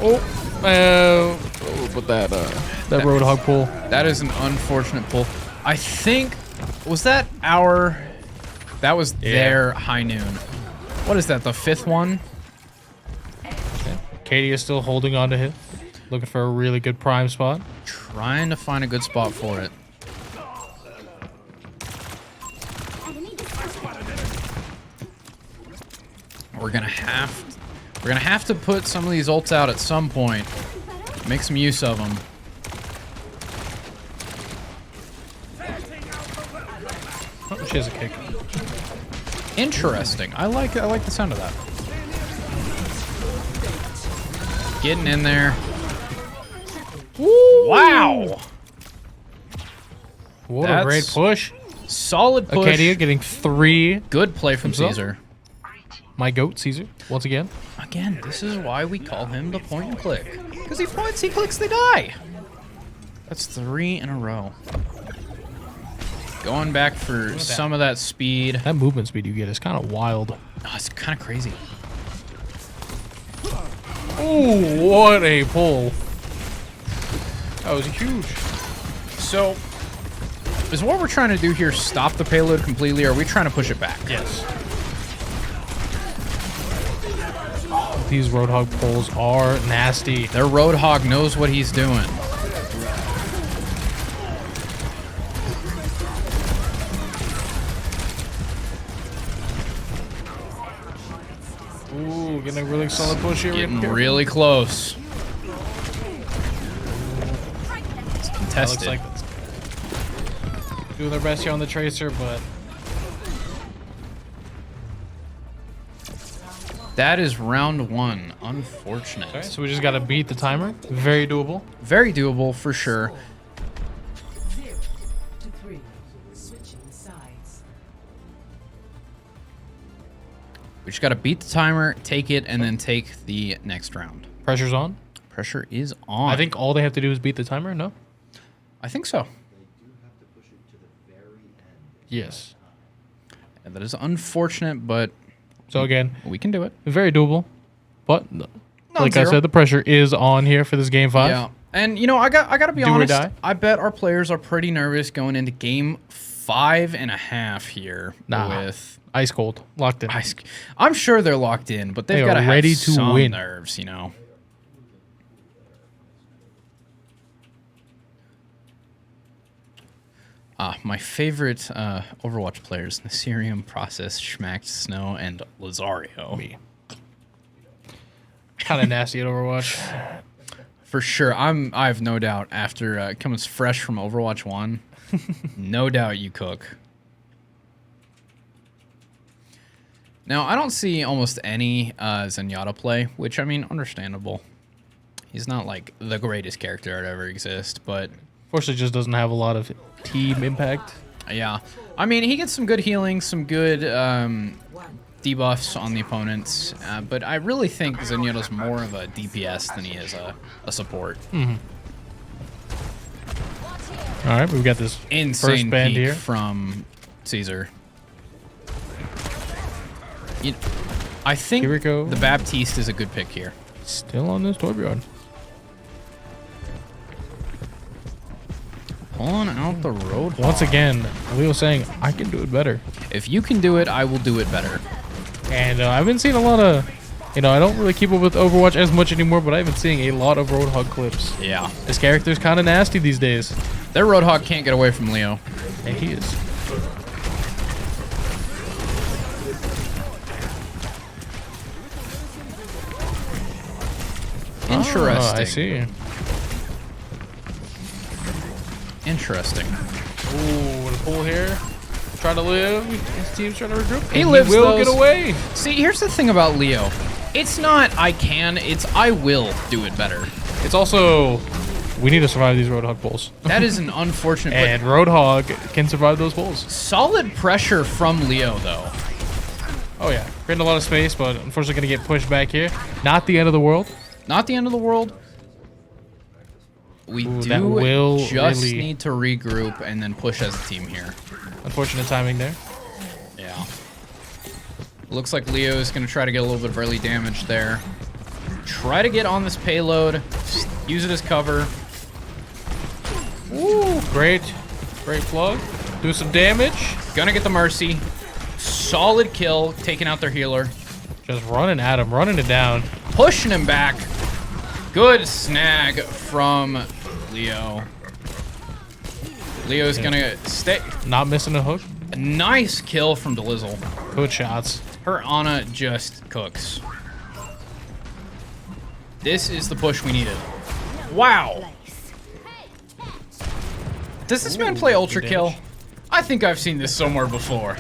But that Roadhog pull. That is an unfortunate pull. I think, was that our, that was their high noon. What is that, the fifth one? Katie is still holding on to him. Looking for a really good prime spot. Trying to find a good spot for it. We're gonna have to put some of these ults out at some point. Make some use of them. Oh, she has a kick. Interesting. I like the sound of that. Getting in there. Wow. What a great That's push. Solid push. Acadia getting 3. Good play from Himself. Caesar. My goat, Caesar, once again. Again, this is why we call him the point and click. Because he points, he clicks, they die. That's 3 in a row. Going back for some of that speed. That movement speed you get is kind of wild. Oh, it's kind of crazy. Ooh, what a pull. That was huge. So, is what we're trying to do here stop the payload completely, or are we trying to push it back? Yes. These Roadhog pulls are nasty. Their Roadhog knows what he's doing. Ooh, getting a really solid push here. Getting really close. It's That contested. looks like it's doing their best here on the Tracer, but That is round 1. Unfortunate. okay, so we just got to beat the timer. Very doable. Very doable for sure. 0 to 3. Switching sides. We just got to beat the timer, take it, and then take the next round. Pressure's on. Pressure is on. I think all they have to do is beat the timer. No. I think so. They do have to push it to the very end. Yes. And that is unfortunate, but So again, we can do it. very doable, but like I zero. said, the pressure is on here for this game 5. Yeah. And you know, I gotta be Do or honest. die. I bet our players are pretty nervous going into game 5.5 here Nah. with Ice cold, locked in. I'm sure they're locked in, but they've They got to are have ready to some win. nerves, you know. My favorite Overwatch players: Nasirium, Process, Schmacked, Snow, and Lazario. Me. Kind of nasty at Overwatch. For sure. I have no doubt after coming fresh from Overwatch 1, no doubt you cook. Now, I don't see almost any Zenyatta play, which, I mean, understandable. He's not, like, the greatest character to ever exist, but... Fortunately, just doesn't have a lot of team impact. Yeah. I mean, he gets some good healing, some good debuffs on the opponents, but I really think Zenyatta's more of a DPS than he is a support. All right, we've got this Insane first band peek here. from Caesar. I think Here we go. the Baptiste is a good pick here. Still on this Torbjorn. Pulling out the road. Once again, Leo saying, I can do it better. If you can do it, I will do it better. And I've been seeing a lot of, I don't really keep up with Overwatch as much anymore, but I've been seeing a lot of Roadhog clips. Yeah. This character's kind of nasty these days. Their Roadhog can't get away from Leo. And he is. Interesting. I see. Interesting. Ooh, the pull here. Trying to live. His team's trying to regroup. He and lives He will those. get away. See, here's the thing about Leo. It's not I can, it's I will do it better. It's also, we need to survive these Roadhog pulls. That is an unfortunate And Roadhog can survive those pulls. solid pressure from Leo though. Oh yeah, creating a lot of space, but unfortunately going to get pushed back here. Not the end of the world. Not the end of the world. We Ooh, that do will just really- need to regroup and then push as a team here. Unfortunate timing there. Yeah. Looks like Leo is going to try to get a little bit of early damage there. Try to get on this payload. Use it as cover. Ooh, great plug. Do some damage. Gonna get the Mercy. Solid kill, taking out their healer. Just running at him, running it down. Pushing him back. Good snag from Leo. Leo's gonna stay. Not missing a hook. Nice kill from Delizzle. Good shots. Her Ana just cooks. This is the push we needed. Wow. Does this man play Ultra Kill? damage. I think I've seen this somewhere before.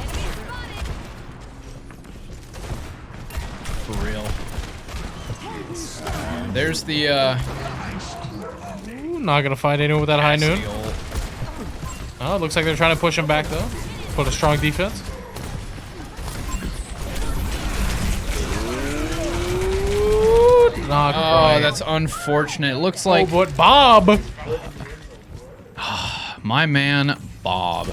For real. There's the Ooh, not gonna find anyone with that high noon. Bastille. Oh, it looks like they're trying to push him back though. Put a strong defense. Ooh, not Oh, quite. that's unfortunate. It looks Oh, like but Bob. my man Bob.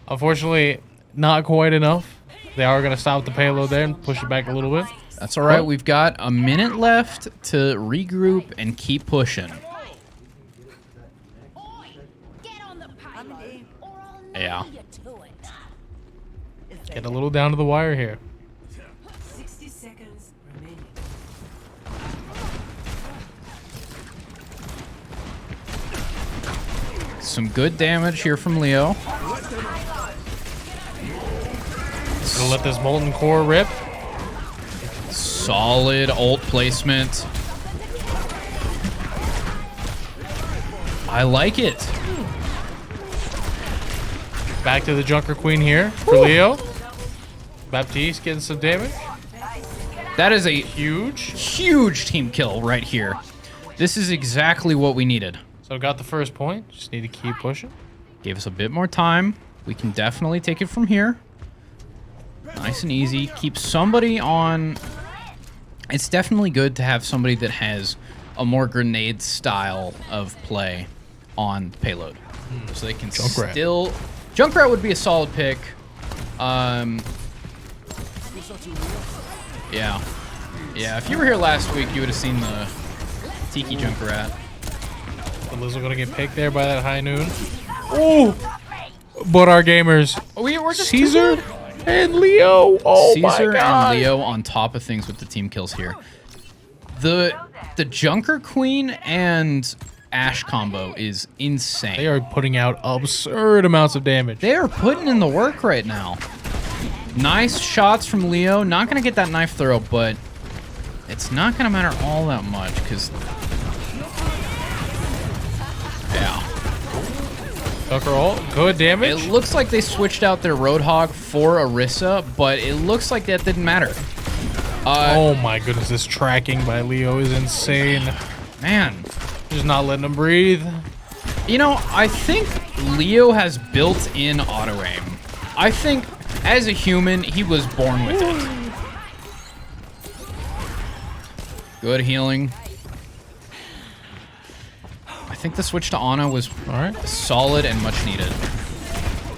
Unfortunately, not quite enough. They are gonna stop the payload there and push it back a little bit. That's all right. We've got a minute left to regroup and keep pushing. Get on the payload, or I'll Yeah. nail you to it. Get a little down to the wire here. 60 seconds remaining. Some good damage here from Leo. Gonna let this molten core rip. Solid ult placement. I like it. Back to the Junker Queen here for Leo. Baptiste getting some damage. That is a Huge. team kill right here. This is exactly what we needed. So got the first point. Just need to keep pushing. Gave us a bit more time. We can definitely take it from here. Nice and easy. Keep somebody on. It's definitely good to have somebody that has a more grenade style of play on payload. So they can Junkrat. still... Junkrat would be a solid pick. Yeah. Yeah, if you were here last week, you would have seen the Tiki Junkrat. The Lizzle gonna get picked there by that high noon. Ooh! But our gamers, We're just Caesar and Leo. Oh my Caesar god! and Leo on top of things with the team kills here. The Junker Queen and Ashe combo is insane. They are putting out absurd amounts of damage. They are putting in the work right now. Nice shots from Leo. Not going to get that knife throw, but it's not going to matter all that much because... Yeah. Tucker ult, good damage. It looks like they switched out their Roadhog for Orisa, but it looks like that didn't matter. Oh my goodness, this tracking by Leo is insane. Man. Just not letting him breathe. You know, I think Leo has built-in auto-aim. I think, as a human, he was born with it. Good healing. I think the switch to Ana was All right. solid and much needed.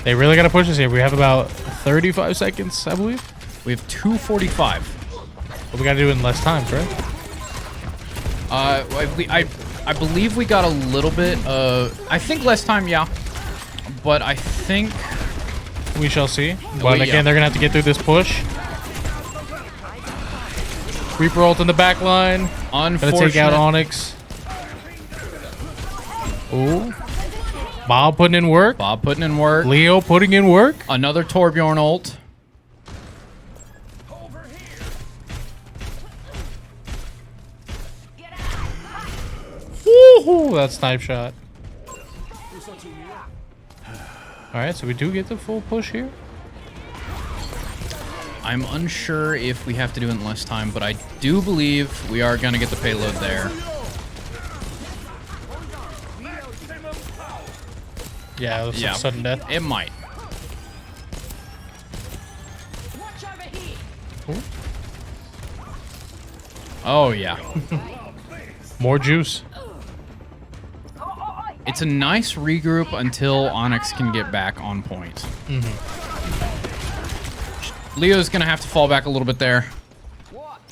They really got to push us here. We have about 35 seconds, I believe. We have 2:45. But we got to do it in less time, correct? I believe we got a little bit. I think less time, yeah. But I think We shall see. But yeah. again, they're going to have to get through this push. Reaper ult in the back line. Gonna take out unfortunate. Onyx. Ooh. Bob putting in work. Bob putting in work. Leo putting in work. Another Torbjorn ult. Woohoo! That snipe shot. Alright, so we do get the full push here. I'm unsure if we have to do it in less time, but I do believe we are going to get the payload there. Yeah, that's Yeah. a sudden death. It might. Watch over here. Oh, yeah. More juice. It's a nice regroup until Onyx can get back on point. Leo's going to have to fall back a little bit there.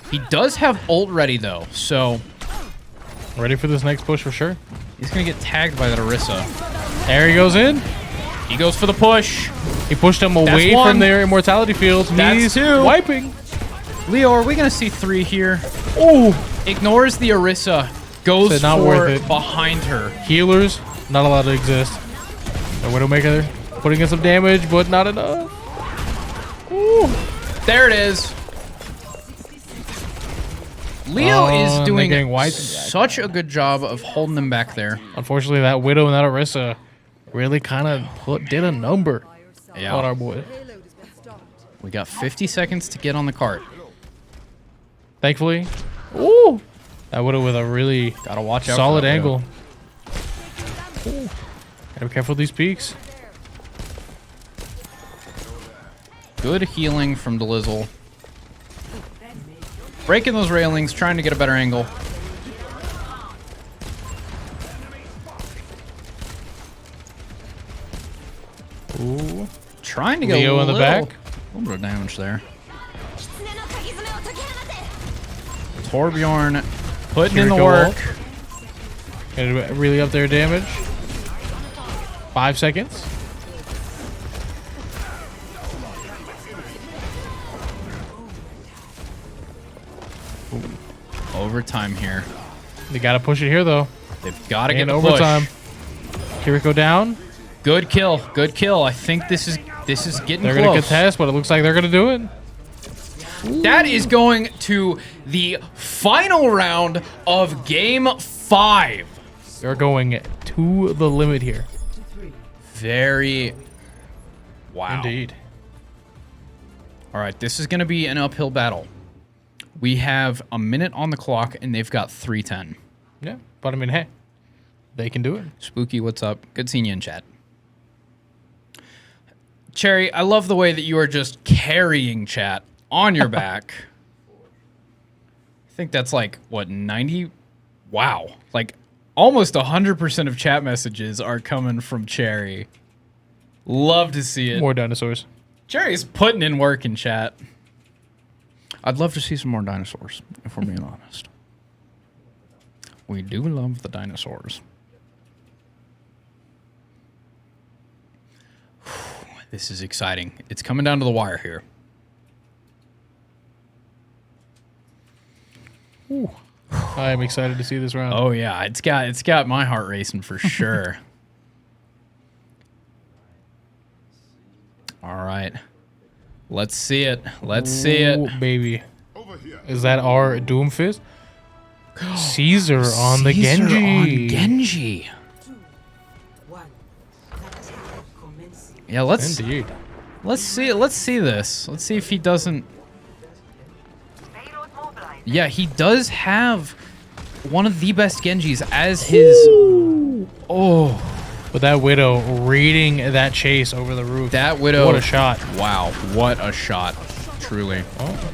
He does have ult ready, though, so Ready for this next push for sure. he's going to get tagged by that Orisa. There he goes in. He goes for the push. He pushed him away one. from their immortality field. That's He's two. wiping. Leo, are we going to see 3 here? Oh, Ignores the Orisa. Goes Said not for worth it. behind her. healers not allowed to exist. The Widowmaker putting in some damage, but not enough. Ooh. There it is. Leo is they're doing getting wiped. such a good job of holding them back there. Unfortunately, that Widow and that Orisa really kind of did a number on Yeah. our boy. We got 50 seconds to get on the cart. Thankfully, ooh, that Widow with a really Gotta watch out. solid for that angle. Leo. Ooh. Gotta be careful with these peaks. Good healing from Delizzle. Breaking those railings, trying to get a better angle. Ooh. Trying to get Leo a in the little, back. little bit of damage there. Torbjorn putting in the Kiriko work. ult. Gotta really up their damage. 5 seconds. Overtime here. They gotta push it here though. They've got to In get the overtime. push. Kiriko down. Good kill. Good kill. I think this is getting They're close. gonna contest, but it looks like they're gonna do it. That is going to the final round of Game 5. They're going to the limit here. Very... Wow. Indeed. All right, this is going to be an uphill battle. We have a minute on the clock, and they've got 3:10. Yeah, but I mean, hey, they can do it. Spooky, what's up? Good seeing you in chat. Cherry, I love the way that you are just carrying chat on your back. I think that's like, what, 90? Wow. Like, almost 100% of chat messages are coming from Cherry. Love to see it. More dinosaurs. Cherry's putting in work in chat. I'd love to see some more dinosaurs, if we're being honest. We do love the dinosaurs. This is exciting. It's coming down to the wire here. I am excited to see this round. Oh yeah, it's got my heart racing for sure. All right. Let's see it. Let's see it. Ooh, baby. Over here. Is that our Doomfist? Caesar on the Caesar Genji. on Genji. 1. Attack commencing. Yeah, let's Indeed. see it. Let's see this. Let's see if he doesn't. Yeah, he does have one of the best Genjis as his. Oh, With that Widow reading that chase over the roof. that Widow. What a shot. Wow, what a shot. Truly. Oh.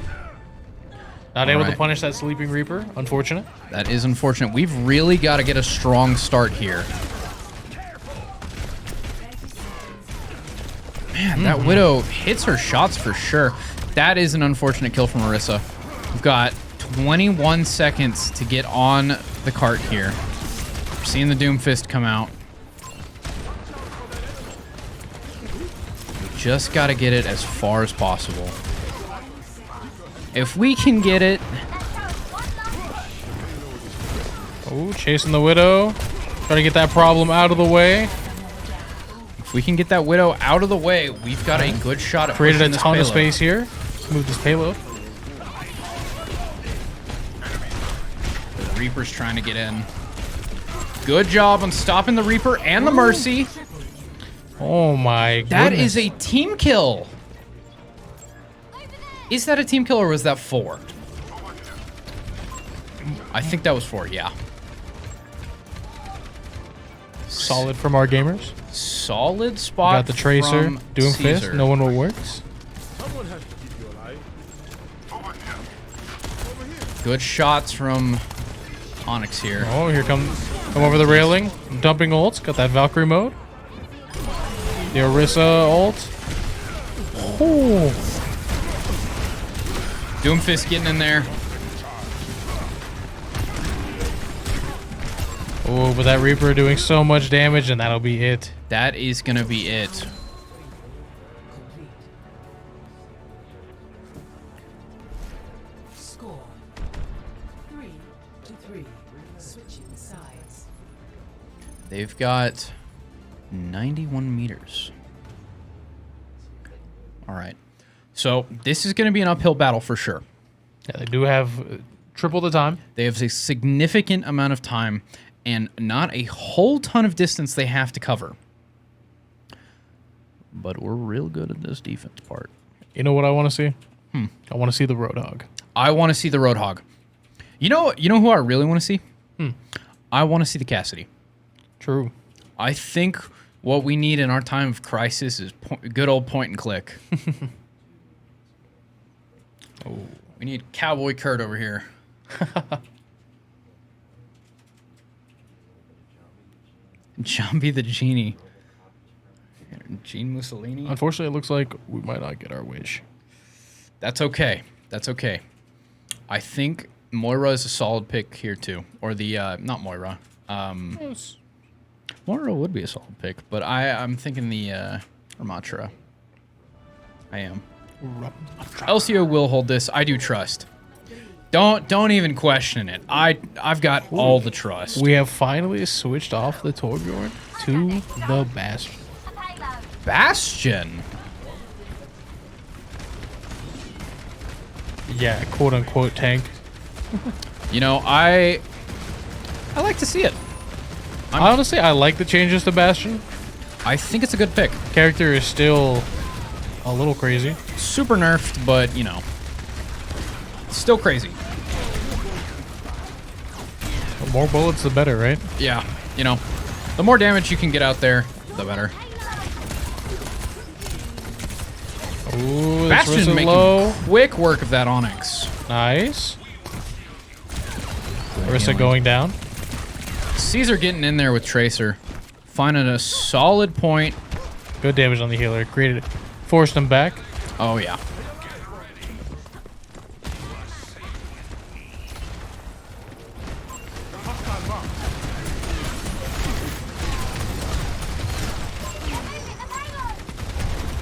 Not able to Alright. punish that Sleeping Reaper. Unfortunate. That is unfortunate. We've really got to get a strong start here. Man, that Widow hits her shots for sure. That is an unfortunate kill from Marissa. We've got 21 seconds to get on the cart here. We're seeing the Doomfist come out. We just got to get it as far as possible. If we can get it... Oh, chasing the Widow. Trying to get that problem out of the way. If we can get that Widow out of the way, we've got a good shot at Created a pushing this ton of payload. space here. Move this payload. The Reaper's trying to get in. Good job on stopping the Reaper and the Mercy. Oh my goodness. That is a team kill. Is that a team kill or was that 4? I think that was 4, yeah. Solid from our gamers. Solid spot. Got the Tracer. from Doomfist. Caesar. No one what works. Someone has to keep you alive. Good shots from Onyx here. Oh, here come over the railing. Dumping ults. Got that Valkyrie mode. The Orisa ult. Oh. Doomfist getting in there. Oh, but that Reaper doing so much damage, and that'll be it. That is going to be it. Complete. Score 3-3. Switching sides. They've got 91 meters. All right. So this is going to be an uphill battle for sure. Yeah, they do have triple the time. They have a significant amount of time and not a whole ton of distance they have to cover. But we're real good at this defense part. You know what I want to see? I want to see the Roadhog. I want to see the Roadhog. You know who I really want to see? I want to see the Cassidy. True. I think what we need in our time of crisis is good old point and click. Oh, we need Cowboy Kurt over here. Jambi the Genie. Gene Mussolini. Unfortunately, it looks like we might not get our wish. That's okay. That's okay. I think Moira is a solid pick here too. Or the, not Moira. Yes. Moira would be a solid pick, but I'm thinking the Ramatra. I am. LCU will hold this. I do trust. Don't even question it. I've got all the trust. We have finally switched off the Torbjorn to the Bastion. Bastion. Yeah, quote unquote tank. You know, I like to see it. Honestly, I like the changes to Bastion. I think it's a good pick. Character is still a little crazy. Super nerfed, but you know, still crazy. The more bullets, the better, right? Yeah, you know, the more damage you can get out there, the better. Ooh, this Bastion Rissa making low. quick work of that Onyx. Nice. Orisa healing. going down. Caesar getting in there with Tracer, finding a solid point. Good damage on the healer. Forced him back. Oh yeah.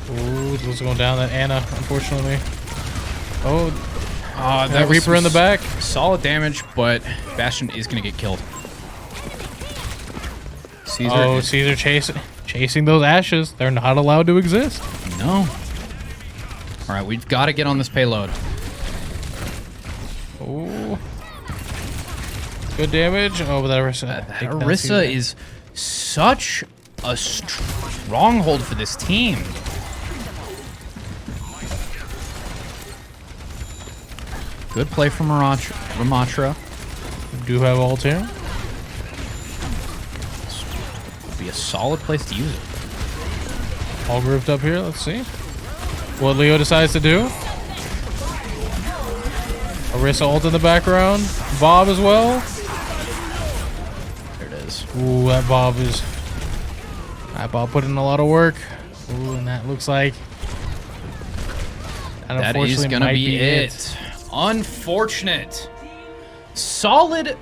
Ooh, this going down. That Anna, unfortunately. Oh, That was Reaper in the some back. Solid damage, but Bastion is gonna get killed. Caesar. Oh, Caesar chasing those ashes. They're not allowed to exist. No. All right, we've got to get on this payload. Oh, good damage. Oh, but that Orisa. That Orisa is such a stronghold for this team. Good play from Ramatra. Do have ult here. Would be a solid place to use it. All grouped up here. Let's see what Leo decides to do. Orisa ult in the background. Bob as well. There it is. Ooh, that Bob put in a lot of work. Ooh, and that looks like That is gonna be it. Unfortunate. Solid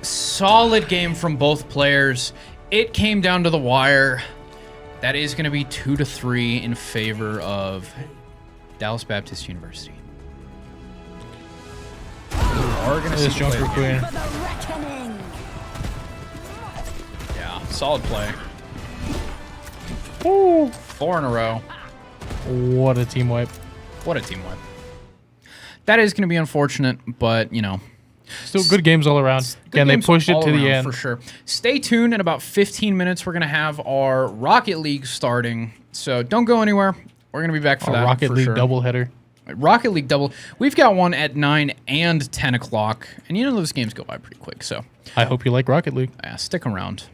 game from both players. It came down to the wire. That is gonna be 2-3 in favor of Dallas Baptist University. We are gonna see This Junker Queen. For the reckoning. Yeah, solid play. Ooh. 4 in a row. What a team wipe. What a team wipe. That is going to be unfortunate, but, you know. Still good games all around. Good And they games pushed it all to the around, end. for sure. Stay tuned. In about 15 minutes, we're going to have our Rocket League starting. So don't go anywhere. We're going to be back for A that. Rocket for League sure. doubleheader. Rocket League double. We've got one at 9 and 10 o'clock. And you know those games go by pretty quick. So I hope you like Rocket League. yeah, stick around.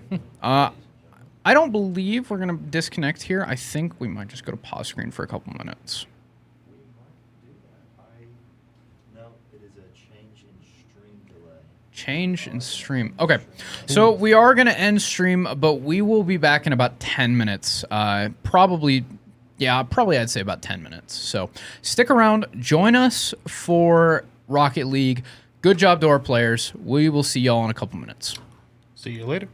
I don't believe we're going to disconnect here. I think we might just go to pause screen for a couple minutes. No, it is a change in stream delay. Change in stream. Okay, so we are going to end stream, but we will be back in about 10 minutes. Probably I'd say about 10 minutes. So stick around. Join us for Rocket League. Good job to our players. We will see y'all in a couple minutes. See you later.